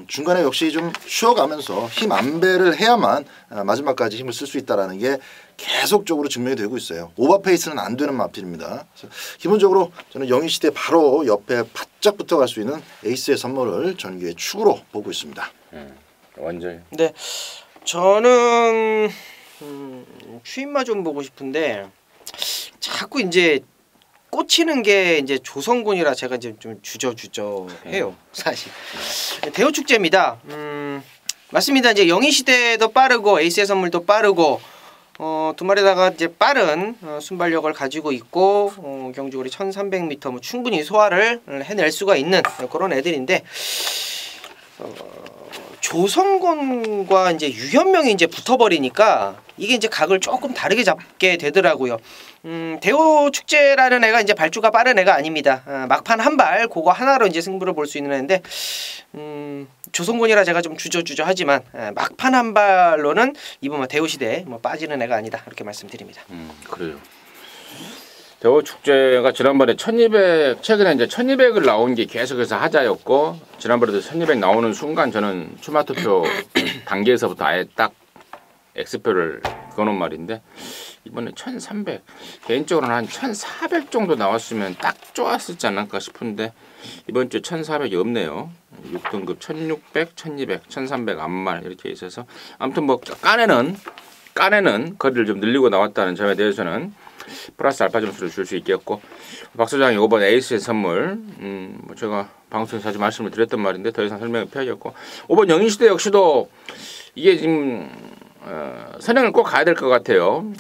중간에 역시 좀 쉬어가면서 힘 안배를 해야만 마지막까지 힘을 쓸 수 있다라는 게 계속적으로 증명이 되고 있어요. 오버페이스는 안 되는 마필입니다. 그래서 기본적으로 저는 영희시대 바로 옆에 바짝 붙어갈 수 있는 에이스의 선물을 전기의 축으로 보고 있습니다. 완전. 네, 저는 추임마 좀 보고 싶은데 자꾸 이제 꽂히는 게 이제 조성군이라 제가 이제 좀 주저해요. 사실 대호 축제입니다. 맞습니다. 이제 영희시대도 빠르고 에이스의 선물도 빠르고 두 마리다가 이제 빠른 순발력을 가지고 있고 경주거리 1300m 뭐 충분히 소화를 해낼 수가 있는 그런 애들인데 조성곤과 이제 유현명이 이제 붙어버리니까 이게 이제 각을 조금 다르게 잡게 되더라고요. 대호 축제라는 애가 이제 발주가 빠른 애가 아닙니다. 막판 한 발 그거 하나로 이제 승부를 볼 수 있는 애인데 조성곤이라 제가 좀 주저하지만 막판 한 발로는 이번 대호 시대에 뭐 빠지는 애가 아니다 이렇게 말씀드립니다. 그래요. 대호 축제가 지난번에 1200 최근에 이제 1200을 나온 게 계속해서 하자였고 지난번에도 1200 나오는 순간 저는 추마투표 단계에서부터 아예 딱 X표를 그어놓은 말인데 이번에 1300 개인적으로는 한 1400 정도 나왔으면 딱 좋았었지 않을까 싶은데 이번 주 1400이 없네요. 6등급 1600, 1200, 1300 안말 이렇게 있어서 아무튼 뭐 까내는 거리를 좀 늘리고 나왔다는 점에 대해서는 플러스 알파 점수를 줄 수 있겠고 박 소장이 5번 에이스의 선물 뭐 제가 방송에서 자주 말씀을 드렸던 말인데 더 이상 설명을 피하겠고 5번 영희시대 역시도 이게 지금 선행을 꼭 가야 될 것 같아요.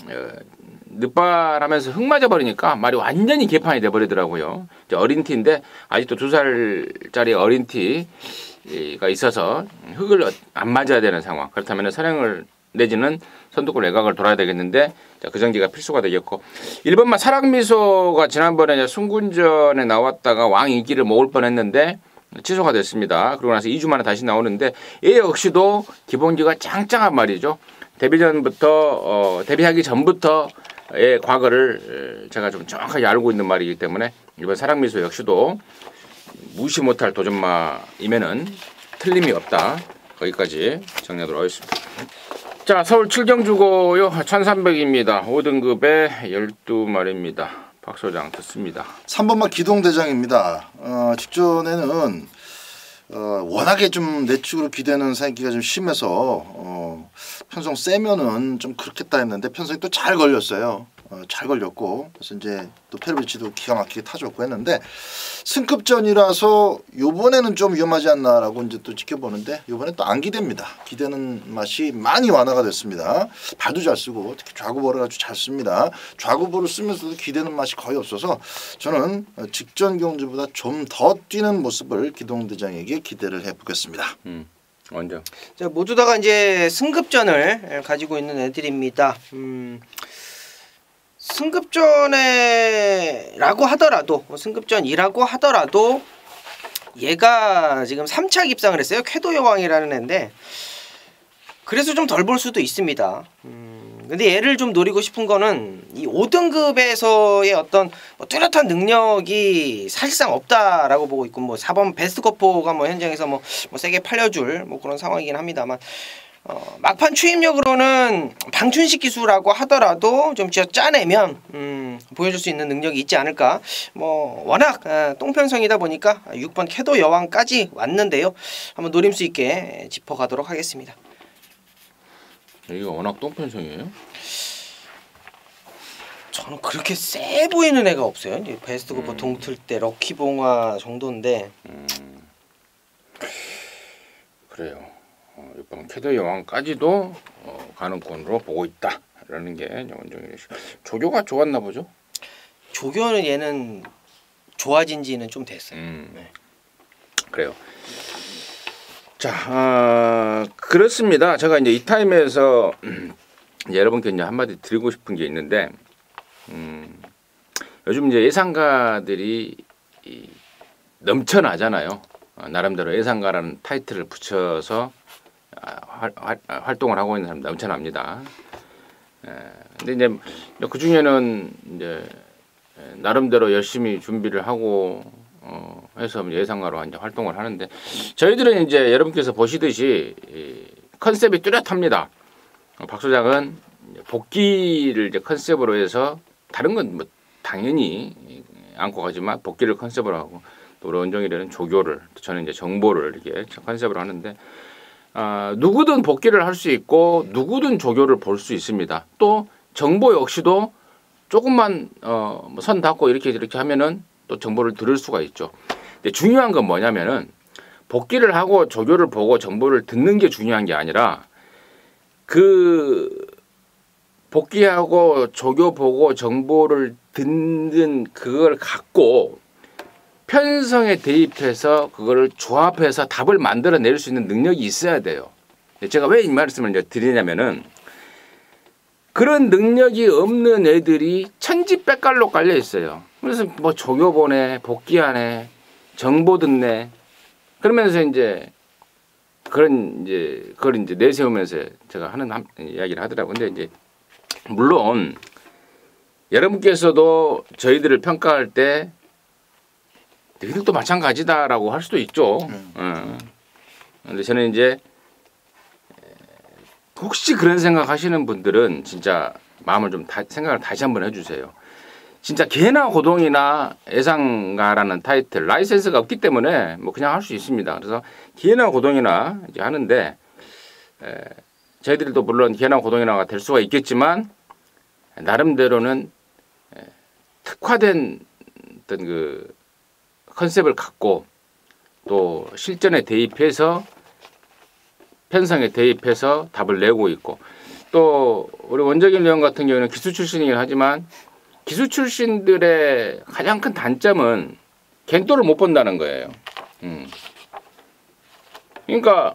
늑발하면서 흙 맞아버리니까 말이 완전히 개판이 돼버리더라고요. 이제 어린 티인데 아직도 2살짜리 어린 티가 있어서 흙을 안 맞아야 되는 상황. 그렇다면 선행을 내지는 선두골 외곽을 돌아야 되겠는데 자, 그 전기가 필수가 되겠고 1번만 사랑미소가 지난번에 이제 순군전에 나왔다가 왕 인기를 먹을 뻔했는데 취소가 됐습니다. 그러고 나서 2주 만에 다시 나오는데 얘 역시도 기본기가 짱짱한 말이죠. 데뷔하기 전부터의 과거를 제가 좀 정확하게 알고 있는 말이기 때문에 이번 사랑미소 역시도 무시 못할 도전마이면은 틀림이 없다. 거기까지 정리하도록 하겠습니다. 자, 서울 7경주고요. 1300입니다. 5등급에 12마리입니다. 박 소장 듣습니다. 3번만 기동대장입니다. 직전에는 워낙에 좀 내축으로 기대는 사기가 좀 심해서 편성 세면은 좀 그렇겠다 했는데 편성이 또 잘 걸렸어요. 잘 걸렸고 그래서 이제 또 페르비치도 기가 막히게 타줬고 했는데 승급전이라서 요번에는 좀 위험하지 않나라고 이제 또 지켜보는데 요번에 또 안 기대입니다. 기대는 맛이 많이 완화가 됐습니다. 발도 잘 쓰고 특히 좌구볼을 아주 잘 씁니다. 좌구볼을 쓰면서도 기대는 맛이 거의 없어서 저는 직전 경주보다 좀 더 뛰는 모습을 기동대장에게 기대를 해보겠습니다. 먼저. 자, 모두 다가 이제 승급전을 가지고 있는 애들입니다. 승급전이라고 하더라도 얘가 지금 3차 입상을 했어요. 쾌도 여왕이라는 애인데 그래서 좀 덜 볼 수도 있습니다. 근데 얘를 좀 노리고 싶은 거는 이 5등급에서의 어떤 뭐 뚜렷한 능력이 사실상 없다라고 보고 있고 뭐 4번 베스트 거포가 뭐 현장에서 뭐 세게 팔려줄 뭐 그런 상황이긴 합니다만 막판 추임력으로는 방춘식 기수라고 하더라도 좀 짜내면 보여줄 수 있는 능력이 있지 않을까. 뭐 워낙 똥편성이다 보니까 6번 캐도 여왕까지 왔는데요. 한번 노림수 있게 짚어가도록 하겠습니다. 이거 워낙 똥편성이에요? 저는 그렇게 세 보이는 애가 없어요. 이제 베스트 거포 동틀 때 럭키봉화 정도인데. 그래요. 이번 캐더 여왕까지도 가능권으로 보고 있다라는 게 원정이 조교가 좋았나 보죠. 조교는 얘는 좋아진 지는 좀 됐어요. 네. 그래요. 자, 그렇습니다. 제가 이제 이 타임에서 이제 여러분께 이제 한마디 드리고 싶은 게 있는데, 요즘 이제 예상가들이 넘쳐나잖아요. 나름대로 예상가라는 타이틀을 붙여서 활동을 하고 있는 사람 넘쳐납니다. 근데 이제 그 중에는 이제 나름대로 열심히 준비를 하고 해서 예상가로 이제 활동을 하는데, 저희들은 이제 여러분께서 보시듯이 컨셉이 뚜렷합니다. 박 소장은 복귀를 이제 컨셉으로 해서 다른 건 뭐 당연히 안고 가지만 복귀를 컨셉으로 하고, 또 우리 원정일에는 조교를, 저는 이제 정보를 이렇게 컨셉으로 하는데, 누구든 복귀를 할 수 있고 누구든 조교를 볼 수 있습니다. 또 정보 역시도 조금만 선 닫고 이렇게 하면은 또 정보를 들을 수가 있죠. 근데 중요한 건 뭐냐면은 복귀를 하고 조교를 보고 정보를 듣는 게 중요한 게 아니라, 그 복귀하고 조교 보고 정보를 듣는 그걸 갖고 편성에 대입해서 그거를 조합해서 답을 만들어낼 수 있는 능력이 있어야 돼요. 제가 왜 이 말씀을 이제 드리냐면은, 그런 능력이 없는 애들이 천지백갈로 깔려 있어요. 그래서 뭐 조교 보내, 복귀하네, 정보 듣네, 그러면서 이제 그걸 이제 내세우면서 제가 하는 이야기를 하더라고요. 근데 이제 물론 여러분께서도 저희들을 평가할 때 너희들도 마찬가지다라고 할 수도 있죠. 그런데 저는 이제 혹시 그런 생각하시는 분들은 진짜 마음을 좀 생각을 다시 한번 해주세요. 진짜 개나 고동이나 예상가라는 타이틀, 라이센스가 없기 때문에 뭐 그냥 할 수 있습니다. 그래서 개나 고동이나 이제 하는데, 저희들도 물론 개나 고동이나가 될 수가 있겠지만 나름대로는 특화된 어떤 그 컨셉을 갖고 또 실전에 대입해서 편성에 대입해서 답을 내고 있고, 또 우리 원정일 의원 같은 경우는 기수 출신이긴 하지만 기수 출신들의 가장 큰 단점은 갱도를 못 본다는 거예요. 그러니까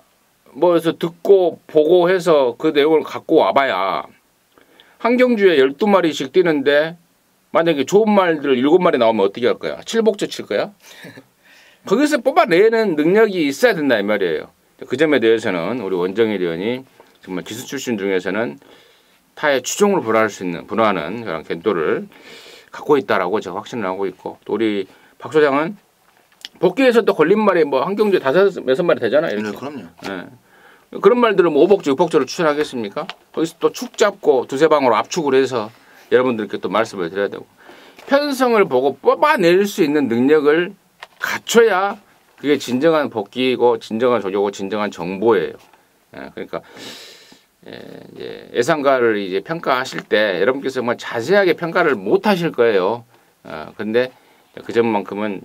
뭐에서 듣고 보고 해서 그 내용을 갖고 와봐야 한경주에 12마리씩 뛰는데 만약에 좋은 말들 7마리 나오면 어떻게 할 거야? 칠복조 칠 거야? 거기서 뽑아내는 능력이 있어야 된다 이 말이에요. 그 점에 대해서는 우리 원정일 의원이 정말 기수 출신 중에서는 타의 추종으로 불허하는 그런 겐도를 갖고 있다라고 제가 확신을 하고 있고, 또 우리 박 소장은 복귀에서 또 걸린 말이 뭐 한경주에 5-6마리 되잖아요. 이렇게. 네, 그럼요. 네. 그런 말들은 뭐 오복조, 6복조를 추천하겠습니까? 거기서 또 축 잡고 두세 방으로 압축을 해서 여러분들께 또 말씀을 드려야 되고, 편성을 보고 뽑아낼 수 있는 능력을 갖춰야 그게 진정한 복귀고 진정한 조교고 진정한 정보예요. 그러니까 이제 예상가를 이제 평가하실 때 여러분께서 정말 자세하게 평가를 못 하실 거예요. 근데 그 점만큼은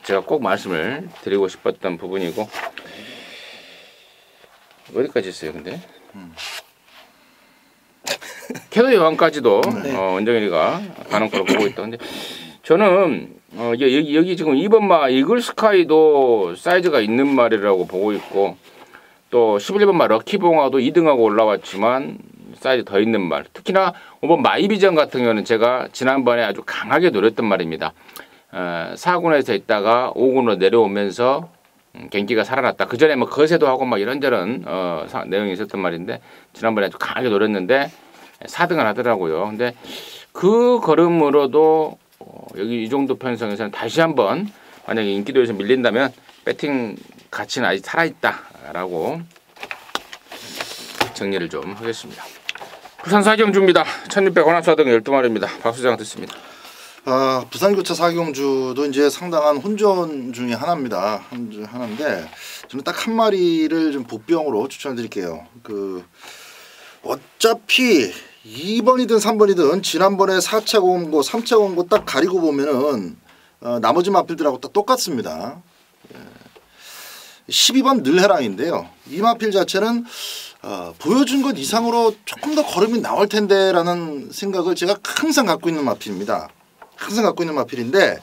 제가 꼭 말씀을 드리고 싶었던 부분이고, 어디까지 했어요, 근데? 캐도 여왕까지도 원정일이가 가는 거로 보고 있다. 근데 저는 여기 지금 2번 마 이글스카이도 사이즈가 있는 말이라고 보고 있고, 또 11번 마 럭키봉화도 2등하고 올라왔지만 사이즈 더 있는 말. 특히나 5번 마이비전 같은 경우는 제가 지난번에 아주 강하게 노렸던 말입니다. 4군에서 있다가 5군으로 내려오면서 경기가 살아났다. 그 전에 뭐 거세도 하고 막 이런저런 내용이 있었던 말인데, 지난번에 아주 강하게 노렸는데 4등을 하더라고요. 근데 그 걸음으로도 여기 이 정도 편성에서는 다시 한번 만약에 인기도에서 밀린다면 배팅 가치는 아직 살아있다라고 정리를 좀 하겠습니다. 부산 사경주입니다. 1600 원합사등 12마리입니다. 박 소장 듣습니다. 부산교차 사경주도 이제 상당한 혼전 중에 하나입니다. 하나인데 저는 딱 한 마리를 좀 복병으로 추천드릴게요. 어차피 2번이든 3번이든 지난번에 4차 공고 3차 공고 딱 가리고 보면은 나머지 마필들하고 딱 똑같습니다. 12번 늘해랑인데요. 이 마필 자체는 보여준 것 이상으로 조금 더 걸음이 나올 텐데라는 생각을 제가 항상 갖고 있는 마필입니다. 항상 갖고 있는 마필인데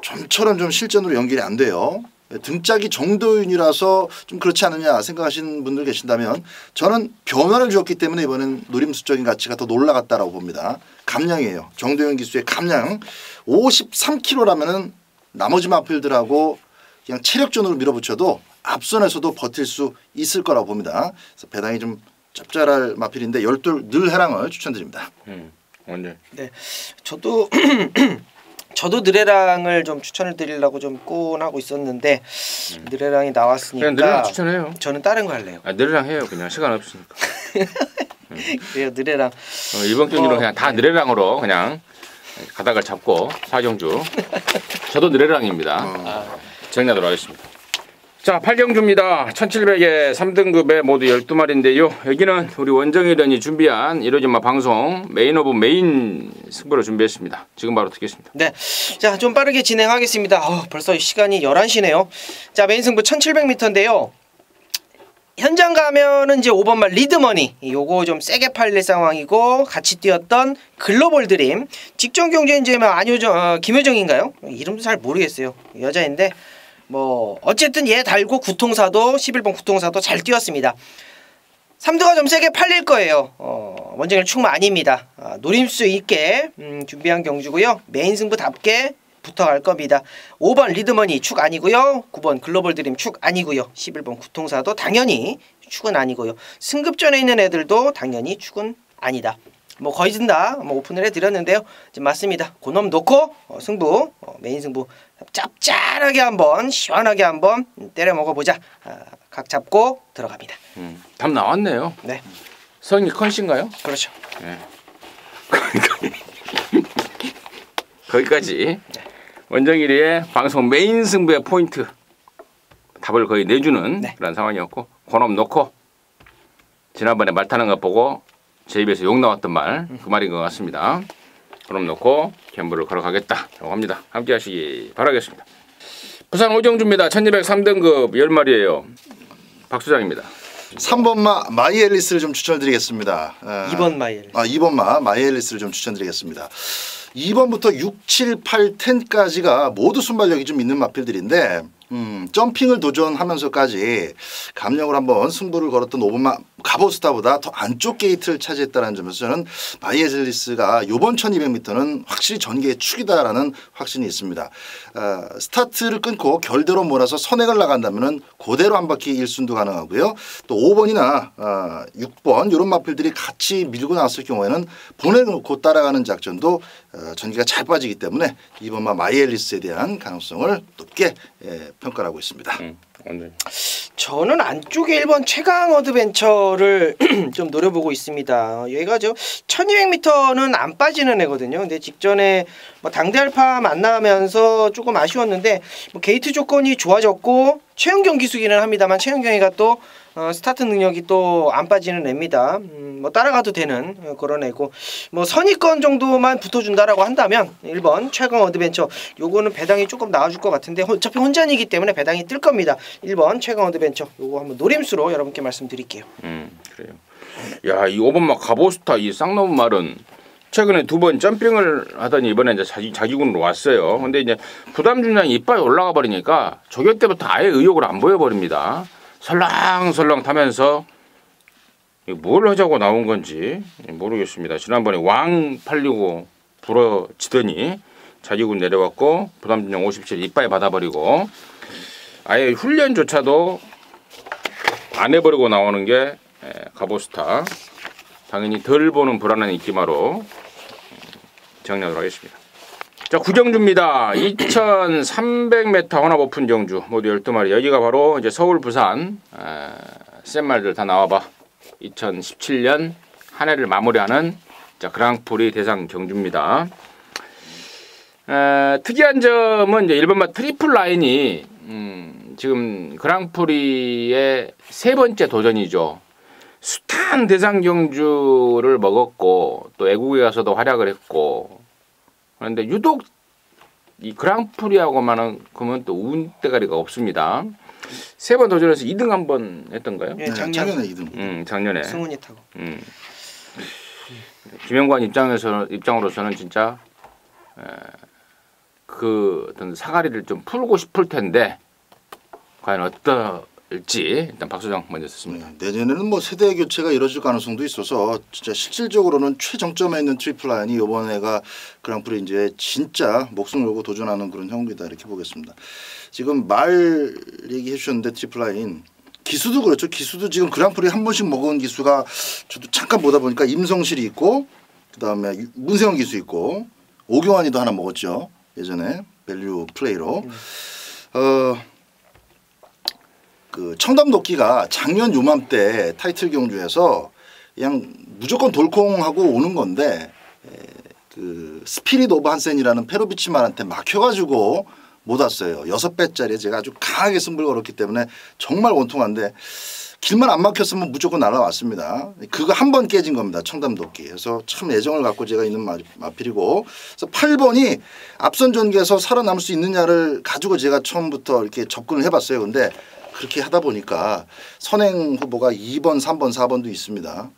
좀처럼 좀 실전으로 연결이 안 돼요. 등짝이 정도윤이라서 좀 그렇지 않느냐 생각하시는 분들 계신다면 저는 변화를 주었기 때문에 이번엔 노림수적인 가치가 더 올라갔다라고 봅니다. 감량이에요. 정도윤 기수의 감량 53kg라면은 나머지 마필들하고 그냥 체력전으로 밀어붙여도 앞선에서도 버틸 수 있을 거라고 봅니다. 그래서 배당이 좀 짭짤할 마필인데 열둘 늘 해랑을 추천드립니다. 오늘 네, 저도 느레랑을 좀 추천을 드리려고 좀 꾼하고 있었는데 느레랑이 나왔으니까 그냥 느레랑 추천해요. 저는 다른 거 할래요. 느레랑 해요. 그냥 시간 없으니까. 그래요, 느레랑. 이번 경기는 그냥 다 느레랑으로 그냥 가닥을 잡고 사경주. 저도 느레랑입니다. 정리하도록 하겠습니다. 자, 8경주입니다. 1700에 3등급에 모두 12마리인데요. 여기는 우리 원정일련이 준비한 이로지마 방송 메인 오브 메인 승부를 준비했습니다. 지금 바로 듣겠습니다. 네, 자, 좀 빠르게 진행하겠습니다. 벌써 시간이 11시네요. 자, 메인 승부 1700m인데요. 현장 가면은 이제 5번말 리드머니 요거 좀 세게 팔릴 상황이고 같이 뛰었던 글로벌 드림 직전 경주에 이제 김효정인가요? 이름도 잘 모르겠어요. 여자인데 뭐 어쨌든 얘 달고 구통사도 11번 구통사도 잘 뛰었습니다. 3두가 좀 세게 팔릴 거예요. 원정일 축마 아닙니다. 노림수 있게 준비한 경주고요. 메인 승부답게 붙어갈 겁니다. 5번 리드머니 축 아니고요. 9번 글로벌 드림 축 아니고요. 11번 구통사도 당연히 축은 아니고요. 승급전에 있는 애들도 당연히 축은 아니다. 뭐 거의 다 오픈을 해드렸는데요. 이제 맞습니다. 그놈 놓고 승부 메인 승부 짭짤하게 한번 시원하게 한번 때려 먹어보자. 각 잡고 들어갑니다. 답 나왔네요. 네. 성이 컨신가요? 그렇죠. 네. 거기까지 원정일이의 방송 메인 승부의 포인트 답을 거의 내주는 그런 상황이었고 권업 놓고 지난번에 말 타는 거 보고 제 입에서 욕 나왔던 말 그 말인 것 같습니다. 그럼 놓고 캠브를 걸어가겠다라고 합니다. 함께 하시기 바라겠습니다. 부산 오정주입니다. 1203등급 10마리예요. 박수장입니다. 3번마 마이앨리스를 좀 추천드리겠습니다. 2번 마일. 2번마 마이앨리스를 좀 추천드리겠습니다. 2번부터 6, 7, 8, 10까지가 모두 순발력이 좀 있는 마필들인데 점핑을 도전하면서까지 감력을 한번 승부를 걸었던 5번마 가보스타보다 더 안쪽 게이트를 차지했다는 점에서 저는 마이애젤리스가 이번 1200m는 확실히 전개의 축이다라는 확신이 있습니다. 스타트를 끊고 결대로 몰아서 선행을 나간다면 그대로 한 바퀴 1순도 가능하고요. 또 5번이나 6번 이런 마필들이 같이 밀고 나왔을 경우에는 보내놓고 따라가는 작전도 전기가 잘 빠지기 때문에 2번마 마이앨리스에 대한 가능성을 높게 평가를 하고 있습니다. 저는 안쪽에 1번 최강 어드벤처를 좀 노려보고 있습니다. 얘가 1200m는 안 빠지는 애거든요. 근데 직전에 당대 알파 만나면서 조금 아쉬웠는데 게이트 조건이 좋아졌고 최연경 기수기는 합니다만 최연경이가 또 스타트 능력이 또 안 빠지는 애입니다. 따라가도 되는 그런 애고 선위권 정도만 붙어준다라고 한다면 1번 최강 어드벤처 요거는 배당이 조금 나와줄 것 같은데 어차피 혼잔이기 때문에 배당이 뜰 겁니다. 1번 최강 어드벤처 요거 한번 노림수로 여러분께 말씀드릴게요. 그래요. 야, 이 5번마 가보스타 이 쌍놈 말은 최근에 2번 점핑을 하더니 이번에 이제 자기군으로 왔어요. 근데 이제 부담 중량이 이빨이 올라가 버리니까 조교 때부터 아예 의욕을 안 보여버립니다. 설렁설렁 타면서 뭘 하자고 나온 건지 모르겠습니다. 지난번에 왕 팔리고 부러지더니 자기군 내려왔고 부담 중량 57 이빨 받아버리고 아예 훈련조차도 안 해버리고 나오는 게 가보스타. 당연히 덜 보는 불안한 인기마로 정리하도록 하겠습니다. 자, 구경주입니다. 2300m 혼합 오픈 경주 모두 12마리. 여기가 바로 이제 서울 부산 센 말들 다 나와봐. 2017년 한 해를 마무리하는 그랑프리 대상 경주입니다. 특이한 점은 이제 1번마 트리플 라인이 지금 그랑프리의 세 번째 도전이죠. 숱한 대상 경주를 먹었고 또 애국에 가서도 활약을 했고 그런데 유독 이 그랑프리하고만은 그러면 또 운대가리가 없습니다. 세 번 도전해서 2등 한 번 했던가요? 네, 작년에 2등. 작년에. 승훈이 타고. 김영관 입장으로서는 진짜 그 어떤 사가리를 좀 풀고 싶을 텐데 과연 어떨지 일단 박 소장 먼저 듣습니다. 내년에는 뭐 세대 교체가 이뤄질 가능성도 있어서 진짜 실질적으로는 최정점에 있는 트리플 라인이 이번에가 그랑프리 이제 진짜 목숨 걸고 도전하는 그런 형국이다 이렇게 보겠습니다. 지금 말 얘기해 주셨는데 트리플 라인 기수도 그렇죠. 기수도 지금 그랑프리 한 번씩 먹은 기수가 저도 잠깐 보다 보니까 임성실이 있고 그다음에 문세영 기수 있고 오경환이도 하나 먹었죠. 예전에 밸류 플레이로. 그 청담도끼가 작년 요맘때 타이틀 경주에서 그냥 무조건 돌콩하고 오는 건데 그 스피릿 오브 한센이라는 페로비치만한테 막혀가지고 못 왔어요. 6배짜리에 제가 아주 강하게 승부를 걸었기 때문에 정말 원통한데 길만 안 막혔으면 무조건 날아왔습니다. 그거 한 번 깨진 겁니다. 청담도끼. 그래서 참 애정을 갖고 제가 있는 마필이고 그래서 8번이 앞선 전개에서 살아남을 수 있느냐를 가지고 제가 처음부터 이렇게 접근을 해봤어요. 근데 그렇게 하다 보니까 선행 후보가 2번, 3번, 4번도 있습니다.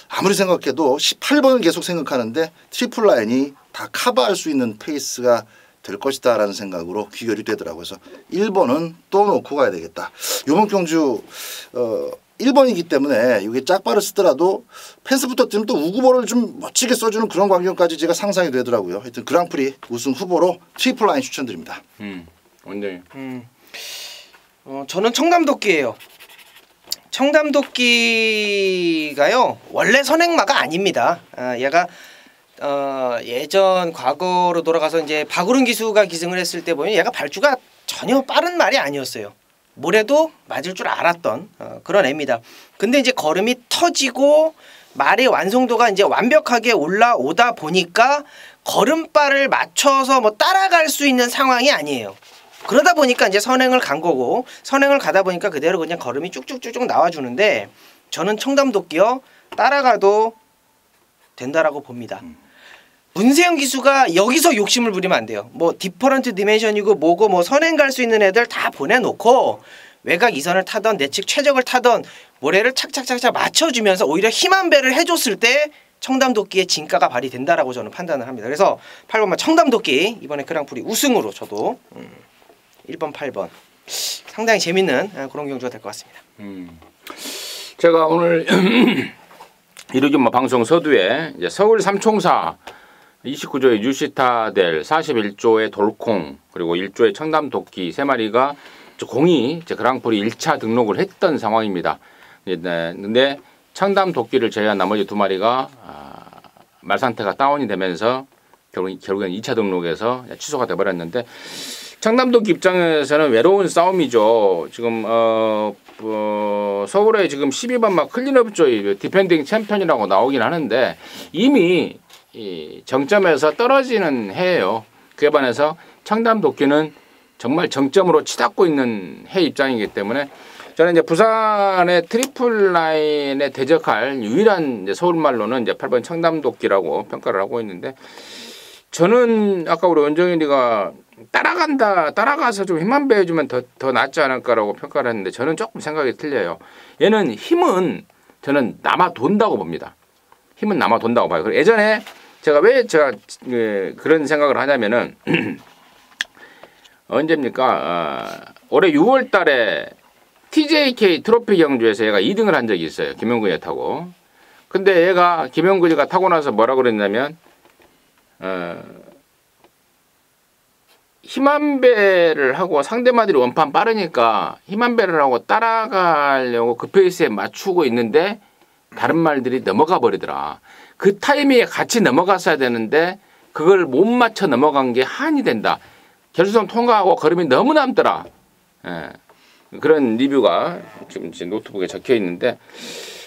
아무리 생각해도 18번을 계속 생각하는데 트리플 라인이 다 커버할 수 있는 페이스가 될 것이다 라는 생각으로 귀결이 되더라고요. 그래서 1번은 또 놓고 가야 되겠다. 이번 경주 1번이기 때문에 이게 짝발을 쓰더라도 펜스부터 뜨면 또 우구보를 좀 멋지게 써주는 그런 광경까지 제가 상상이 되더라고요. 하여튼 그랑프리 우승 후보로 트리플 라인 추천드립니다. 원장님. 저는 청담도끼예요. 청담도끼가요 원래 선행마가 아닙니다. 얘가 예전 과거로 돌아가서 이제 박우른 기수가 기승을 했을 때 보면 얘가 발주가 전혀 빠른 말이 아니었어요. 뭐래도 맞을 줄 알았던 그런 애입니다. 근데 이제 걸음이 터지고 말의 완성도가 이제 완벽하게 올라오다 보니까 걸음발을 맞춰서 뭐 따라갈 수 있는 상황이 아니에요. 그러다 보니까 이제 선행을 간 거고 선행을 가다 보니까 그대로 그냥 걸음이 쭉쭉쭉쭉 나와주는데 저는 청담도끼요 따라가도 된다라고 봅니다. 문세영 기수가 여기서 욕심을 부리면 안 돼요. 뭐 디퍼런트 디멘션이고 뭐고 뭐 선행 갈 수 있는 애들 다 보내놓고 외곽 2선을 타던 내측 최적을 타던 모래를 착착착착 맞춰주면서 오히려 힘한 배를 해줬을 때 청담도끼의 진가가 발휘된다라고 저는 판단을 합니다. 그래서 8번만 청담도끼 이번에 그랑프리 우승으로 저도 1번 8번 상당히 재밌는 그런 경주가 될 것 같습니다. 제가 오늘 이루기마 방송 서두에 이제 서울 삼총사 29조의 뉴시타델 41조의 돌콩 그리고 1조의 청담도끼 3마리가 공이 그랑프리 1차 등록을 했던 상황입니다. 근데 청담도끼를 제외한 나머지 2마리가 말 상태가 다운이 되면서 결국엔 2차 등록에서 취소가 돼버렸는데 청담도끼 입장에서는 외로운 싸움이죠. 지금 서울에 지금 12번 막 클린업조의 디펜딩 챔피언이라고 나오긴 하는데 이미 이 정점에서 떨어지는 해예요. 그에 반해서 청담도끼는 정말 정점으로 치닫고 있는 해 입장이기 때문에 저는 이제 부산의 트리플 라인에 대적할 유일한 이제 서울말로는 이제 8번 청담도끼라고 평가를 하고 있는데 저는 아까 우리 원정일이가 따라가서 좀 힘만 배워주면 더 낫지 않을까라고 평가를 했는데 저는 조금 생각이 틀려요. 얘는 힘은 저는 남아 돈다고 봅니다. 힘은 남아 돈다고 봐요. 예전에 제가 왜 그런 생각을 하냐면은 언제입니까? 올해 6월 달에 TJK 트로피 경주에서 얘가 2등을 한 적이 있어요. 김영근이 타고. 근데 얘가 김영근이가 타고 나서 뭐라 그랬냐면 힘한 배를 하고 상대마들이 원판 빠르니까 힘한 배를 하고 따라가려고 그 페이스에 맞추고 있는데 다른 말들이 넘어가 버리더라. 그 타이밍에 같이 넘어갔어야 되는데 그걸 못 맞춰 넘어간 게 한이 된다. 결승선 통과하고 걸음이 너무 남더라. 그런 리뷰가 지금 제 노트북에 적혀 있는데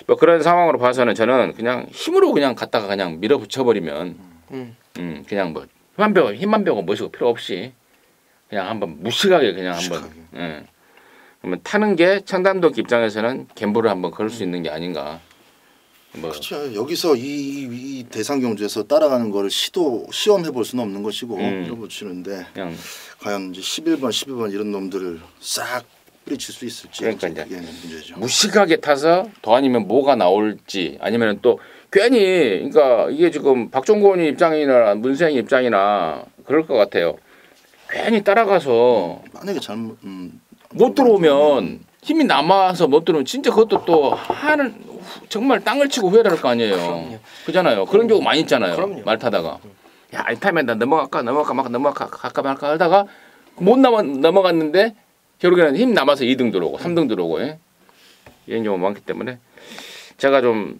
뭐 그런 상황으로 봐서는 저는 그냥 힘으로 그냥 갔다가 그냥 밀어붙여버리면 그냥 뭐 힘만 배우고 뭐시고 필요 없이 그냥 한번 무식하게 그냥 한번 그러면 타는 게 청담도끼 입장에서는 갬블을 한번 걸 수 있는 게 아닌가. 뭐. 그렇죠. 여기서 이 대상 경주에서 따라가는 거를 시험해 볼 수는 없는 것이고 밀어붙이는데 과연 이제 11번, 12번 이런 놈들을 싹 뿌리칠 수 있을지 그러니까 이제 문제죠. 무식하게 타서 더 아니면 뭐가 나올지 아니면 또 괜히 그러니까 이게 지금 박종곤이 입장이나 문세영 입장이나 그럴 것 같아요. 괜히 따라가서 만약에 잘못 못 들어오면 힘이 남아서 못 들어오면 진짜 그것도 또 하는 정말 땅을 치고 후회를 할 거 아니에요. 그럼요. 그잖아요. 그런 경우 많이 있잖아요. 그럼요. 말 타다가 야 이 타임에 나 넘어갈까 말까 하다가 못 넘어갔는데 결국에는 힘 남아서 2등 들어오고 3등 들어오고 이런 경우 많기 때문에 제가 좀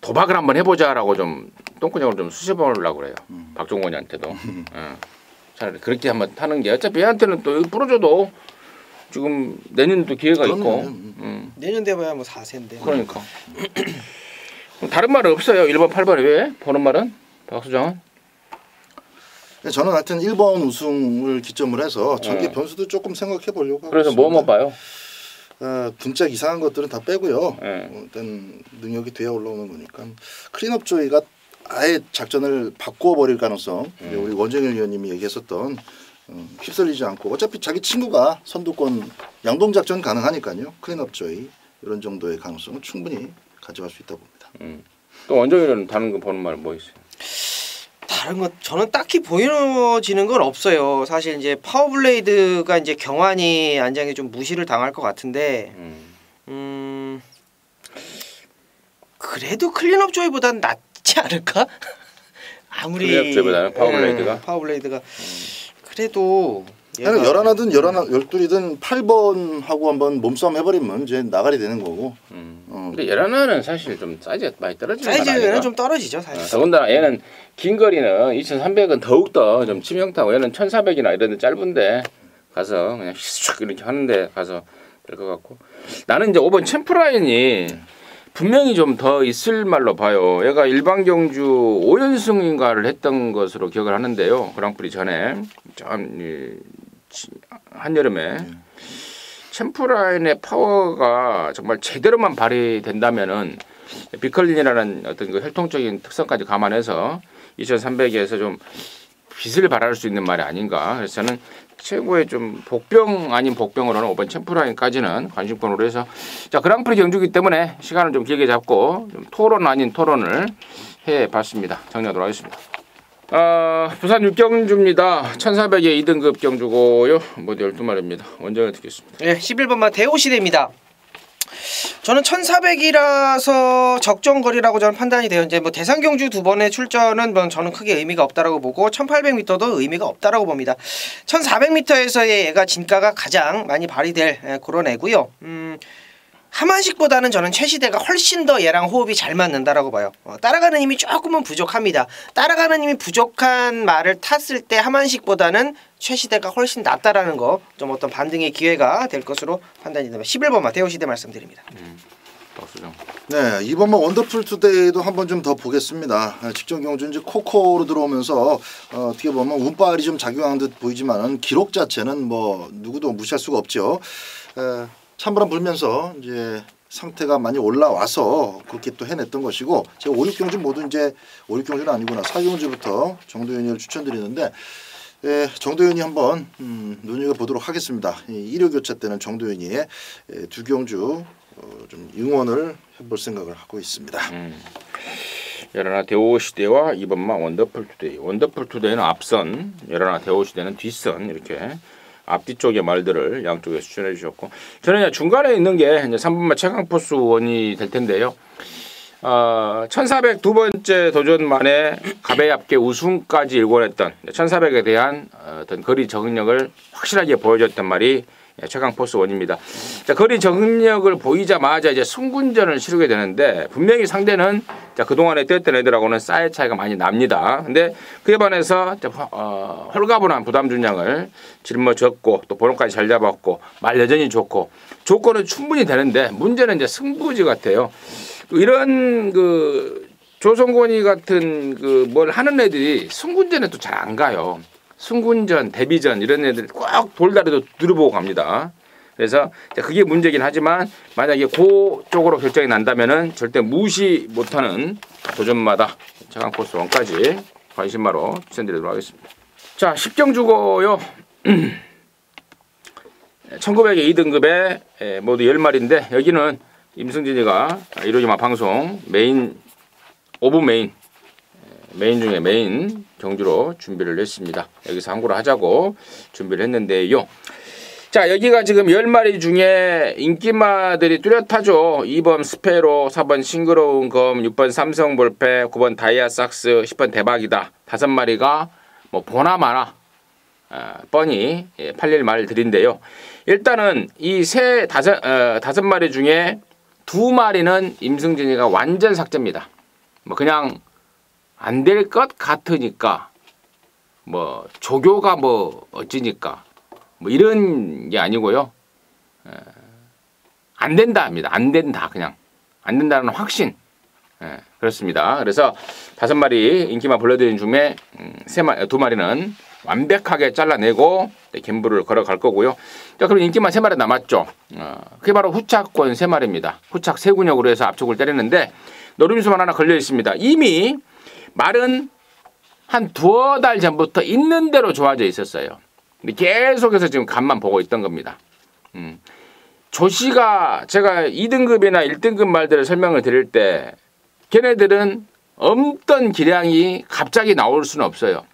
도박을 한번 해보자라고 좀 똥구녕을 좀 수습하려고 그래요. 박종원이한테도. 차라리 그렇게 한번 타는 게 어차피 얘한테는 또 여기 부러져도 지금 내년도 기회가 있고. 내년 돼봐야 뭐 4세인데. 그러니까. 다른 말은 없어요. 1번 8번에 왜? 보는 말은? 박수장은? 저는 하여튼 1번 우승을 기점으로 해서 전개 변수도 조금 생각해 보려고 하고 그래서 있습니다. 뭐 봐요? 등짝 이상한 것들은 다 빼고요. 네. 일단 능력이 돼야 올라오는 거니까 클린업 조이가 아예 작전을 바꿔버릴 가능성. 우리 원정일 위원님이 얘기했었던 휩쓸리지 않고 어차피 자기 친구가 선두권 양동 작전 가능하니까요. 클린업 조이 이런 정도의 가능성은 충분히 가져갈 수 있다 봅니다. 또 원정이는 다른 거 보는 말 뭐 있어요? 다른 거 저는 딱히 보여지는 건 없어요. 사실 이제 파워블레이드가 이제 경환이 안장에 좀 무시를 당할 것 같은데, 그래도 클린업 조이보단 낫지 않을까? 아무리 클린업 조이보다는 파워블레이드가? 파워블레이드가 그래도 얘가 11하든 12이든 8번하고 한번 몸싸움 해버리면 이제 나가리 되는 거고. 근데 예라나는 사실 좀 사이즈가 많이 떨어지는 거 아니에요? 사이즈는 좀 떨어지죠 사실. 더군다나 얘는 긴 거리는 2300은 더욱더 좀 치명타고 얘는 1400이나 이런 데 짧은데 가서 그냥 슉 이렇게 하는데 가서 될 것 같고 나는 이제 5번 챔프라인이 분명히 좀 더 있을 말로 봐요. 얘가 일반 경주 5연승인가를 했던 것으로 기억을 하는데요. 그랑프리 전에 한여름에 챔프라인의 파워가 정말 제대로만 발휘된다면은 비컬린이라는 어떤 그 혈통적인 특성까지 감안해서 2300에서 좀 빛을 발할 수 있는 말이 아닌가. 그래서 저는 최고의 좀 복병 아닌 복병으로는 5번 챔프라인까지는 관심권으로 해서 자 그랑프리 경주기 때문에 시간을 좀 길게 잡고 좀 토론 아닌 토론을 해봤습니다. 정리하도록 하겠습니다. 부산 6경주입니다. 1400의 2등급 경주고요. 모두 12마리입니다. 원정을 듣겠습니다. 네, 11번만 대호시대입니다. 저는 1400이라서 적정거리라고 저는 판단이 돼요. 이제 뭐 대상경주 2번의 출전은 뭐 저는 크게 의미가 없다라고 보고 1800m도 의미가 없다라고 봅니다. 1400m에서의 얘가 진가가 가장 많이 발휘될 그런 애고요. 하만식보다는 저는 최시대가 훨씬 더 얘랑 호흡이 잘 맞는다라고 봐요. 따라가는 힘이 조금은 부족합니다. 따라가는 힘이 부족한 말을 탔을 때 하만식보다는 최시대가 훨씬 낫다라는 거 좀 어떤 반등의 기회가 될 것으로 판단이 됩니다. 11번만 대호시대 말씀드립니다. 네, 2번만 원더풀 투데이도 한번 좀 더 보겠습니다. 직전 경주 이제 코코로 들어오면서 어떻게 보면 운빨이 좀 작용한 듯 보이지만은 기록 자체는 뭐 누구도 무시할 수가 없죠. 찬바람 불면서 이제 상태가 많이 올라와서 그렇게 또 해냈던 것이고 제가 5, 6경주 모두 이제 5, 6경주는 아니구나 4경주부터 정도현이를 추천드리는데 정도현이 한번 눈여겨보도록 하겠습니다. 1호 교차 때는 정도현이의 2경주 좀 응원을 해볼 생각을 하고 있습니다. 예라나 대호시대와 2번만 원더풀 투데이. 원더풀 투데이는 앞선, 예라나 대호시대는 뒷선 이렇게 앞뒤쪽의 말들을 양쪽에 추천해 주셨고 저는 중간에 있는 게 이제 3번만 최강포스 원이 될 텐데요. 1400 두 번째 도전 만에 가베압게 우승까지 일궈냈던 1400에 대한 어떤 거리 적응력을 확실하게 보여줬던 말이 최강포스 원입니다. 자, 거리 적응력을 보이자마자 이제 승군전을 치르게 되는데 분명히 상대는 그동안에 뛰었던 애들하고는 사이즈 차이가 많이 납니다. 근데 그에 반해서 홀가분한 부담 준량을 짊어졌고 또 번호까지 잘 잡았고 말 여전히 좋고 조건은 충분히 되는데 문제는 이제 승부지 같아요. 이런 그 조성권이 같은 그 뭘 하는 애들이 승군전에 또 잘 안 가요. 승군전, 데뷔전 이런 애들 꼭 돌다리도 들어보고 갑니다. 그래서 그게 문제긴 하지만 만약에 그쪽으로 결정이 난다면은 절대 무시 못하는 도전마다 최강포스 원까지 관심마로 추천드리도록 하겠습니다. 자, 10경주고요. 1900의 2등급에 모두 10마리인데 여기는 임승진이가 이루어지마 방송 메인 오브 메인 메인 중에 메인 경주로 준비를 했습니다. 여기서 한 고를 하자고 준비를 했는데요. 자, 여기가 지금 10마리 중에 인기마들이 뚜렷하죠. 2번 스페로, 4번 싱그러운 검, 6번 삼성 볼페, 9번 다이아 삭스, 10번 대박이다. 5마리가 뭐 보나마나 뻔히 팔릴 말들인데요. 일단은 이 다섯 마리 중에 2마리는 임승진이가 완전 삭제입니다. 뭐 그냥 안 될 것 같으니까 뭐 조교가 뭐 어찌니까 뭐 이런 게 아니고요. 안 된다 합니다. 안 된다. 그냥 안 된다는 확신. 그렇습니다. 그래서 5마리 인기만 불러드린 중에 2마리는 완벽하게 잘라내고 갬블을 걸어갈 거고요. 자, 그럼 인기만 3마리 남았죠. 그게 바로 후착권 3마리입니다. 후착 세군역으로 해서 앞쪽을 때리는데 노림수만 하나 걸려 있습니다. 이미 말은 한 2달 전부터 있는 대로 좋아져 있었어요. 근데 계속해서 지금 간만 보고 있던 겁니다. 조씨가 제가 2등급이나 1등급 말들을 설명을 드릴 때 걔네들은 없던 기량이 갑자기 나올 수는 없어요.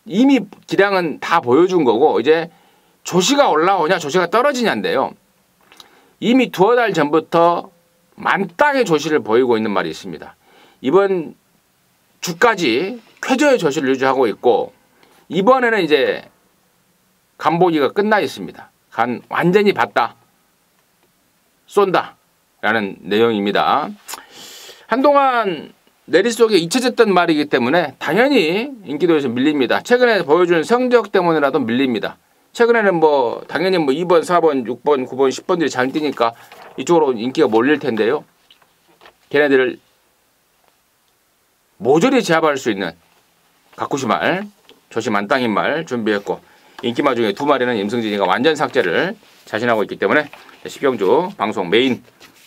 이미 기량은 다 보여준 거고 이제 조씨가 올라오냐 조씨가 떨어지냐인데요. 이미 2달 전부터 만땅의 조씨를 보이고 있는 말이 있습니다. 이번 주까지 쾌저의 조씨를 유지하고 있고 이번에는 이제 간보기가 끝나 있습니다. 간 완전히 봤다. 쏜다. 라는 내용입니다. 한동안 내리 속에 잊혀졌던 말이기 때문에 당연히 인기도에서 밀립니다. 최근에 보여준 성적 때문에라도 밀립니다. 최근에는 뭐 당연히 뭐 2번, 4번, 6번, 9번, 10번들이 잘 뛰니까 이쪽으로 인기가 몰릴 텐데요. 걔네들을 모조리 제압할 수 있는 가쿠시 말, 조시 만땅인 말 준비했고 인기마 중에 2마리는 임승진이가 완전 삭제를 자신하고 있기 때문에 10경주 방송 메인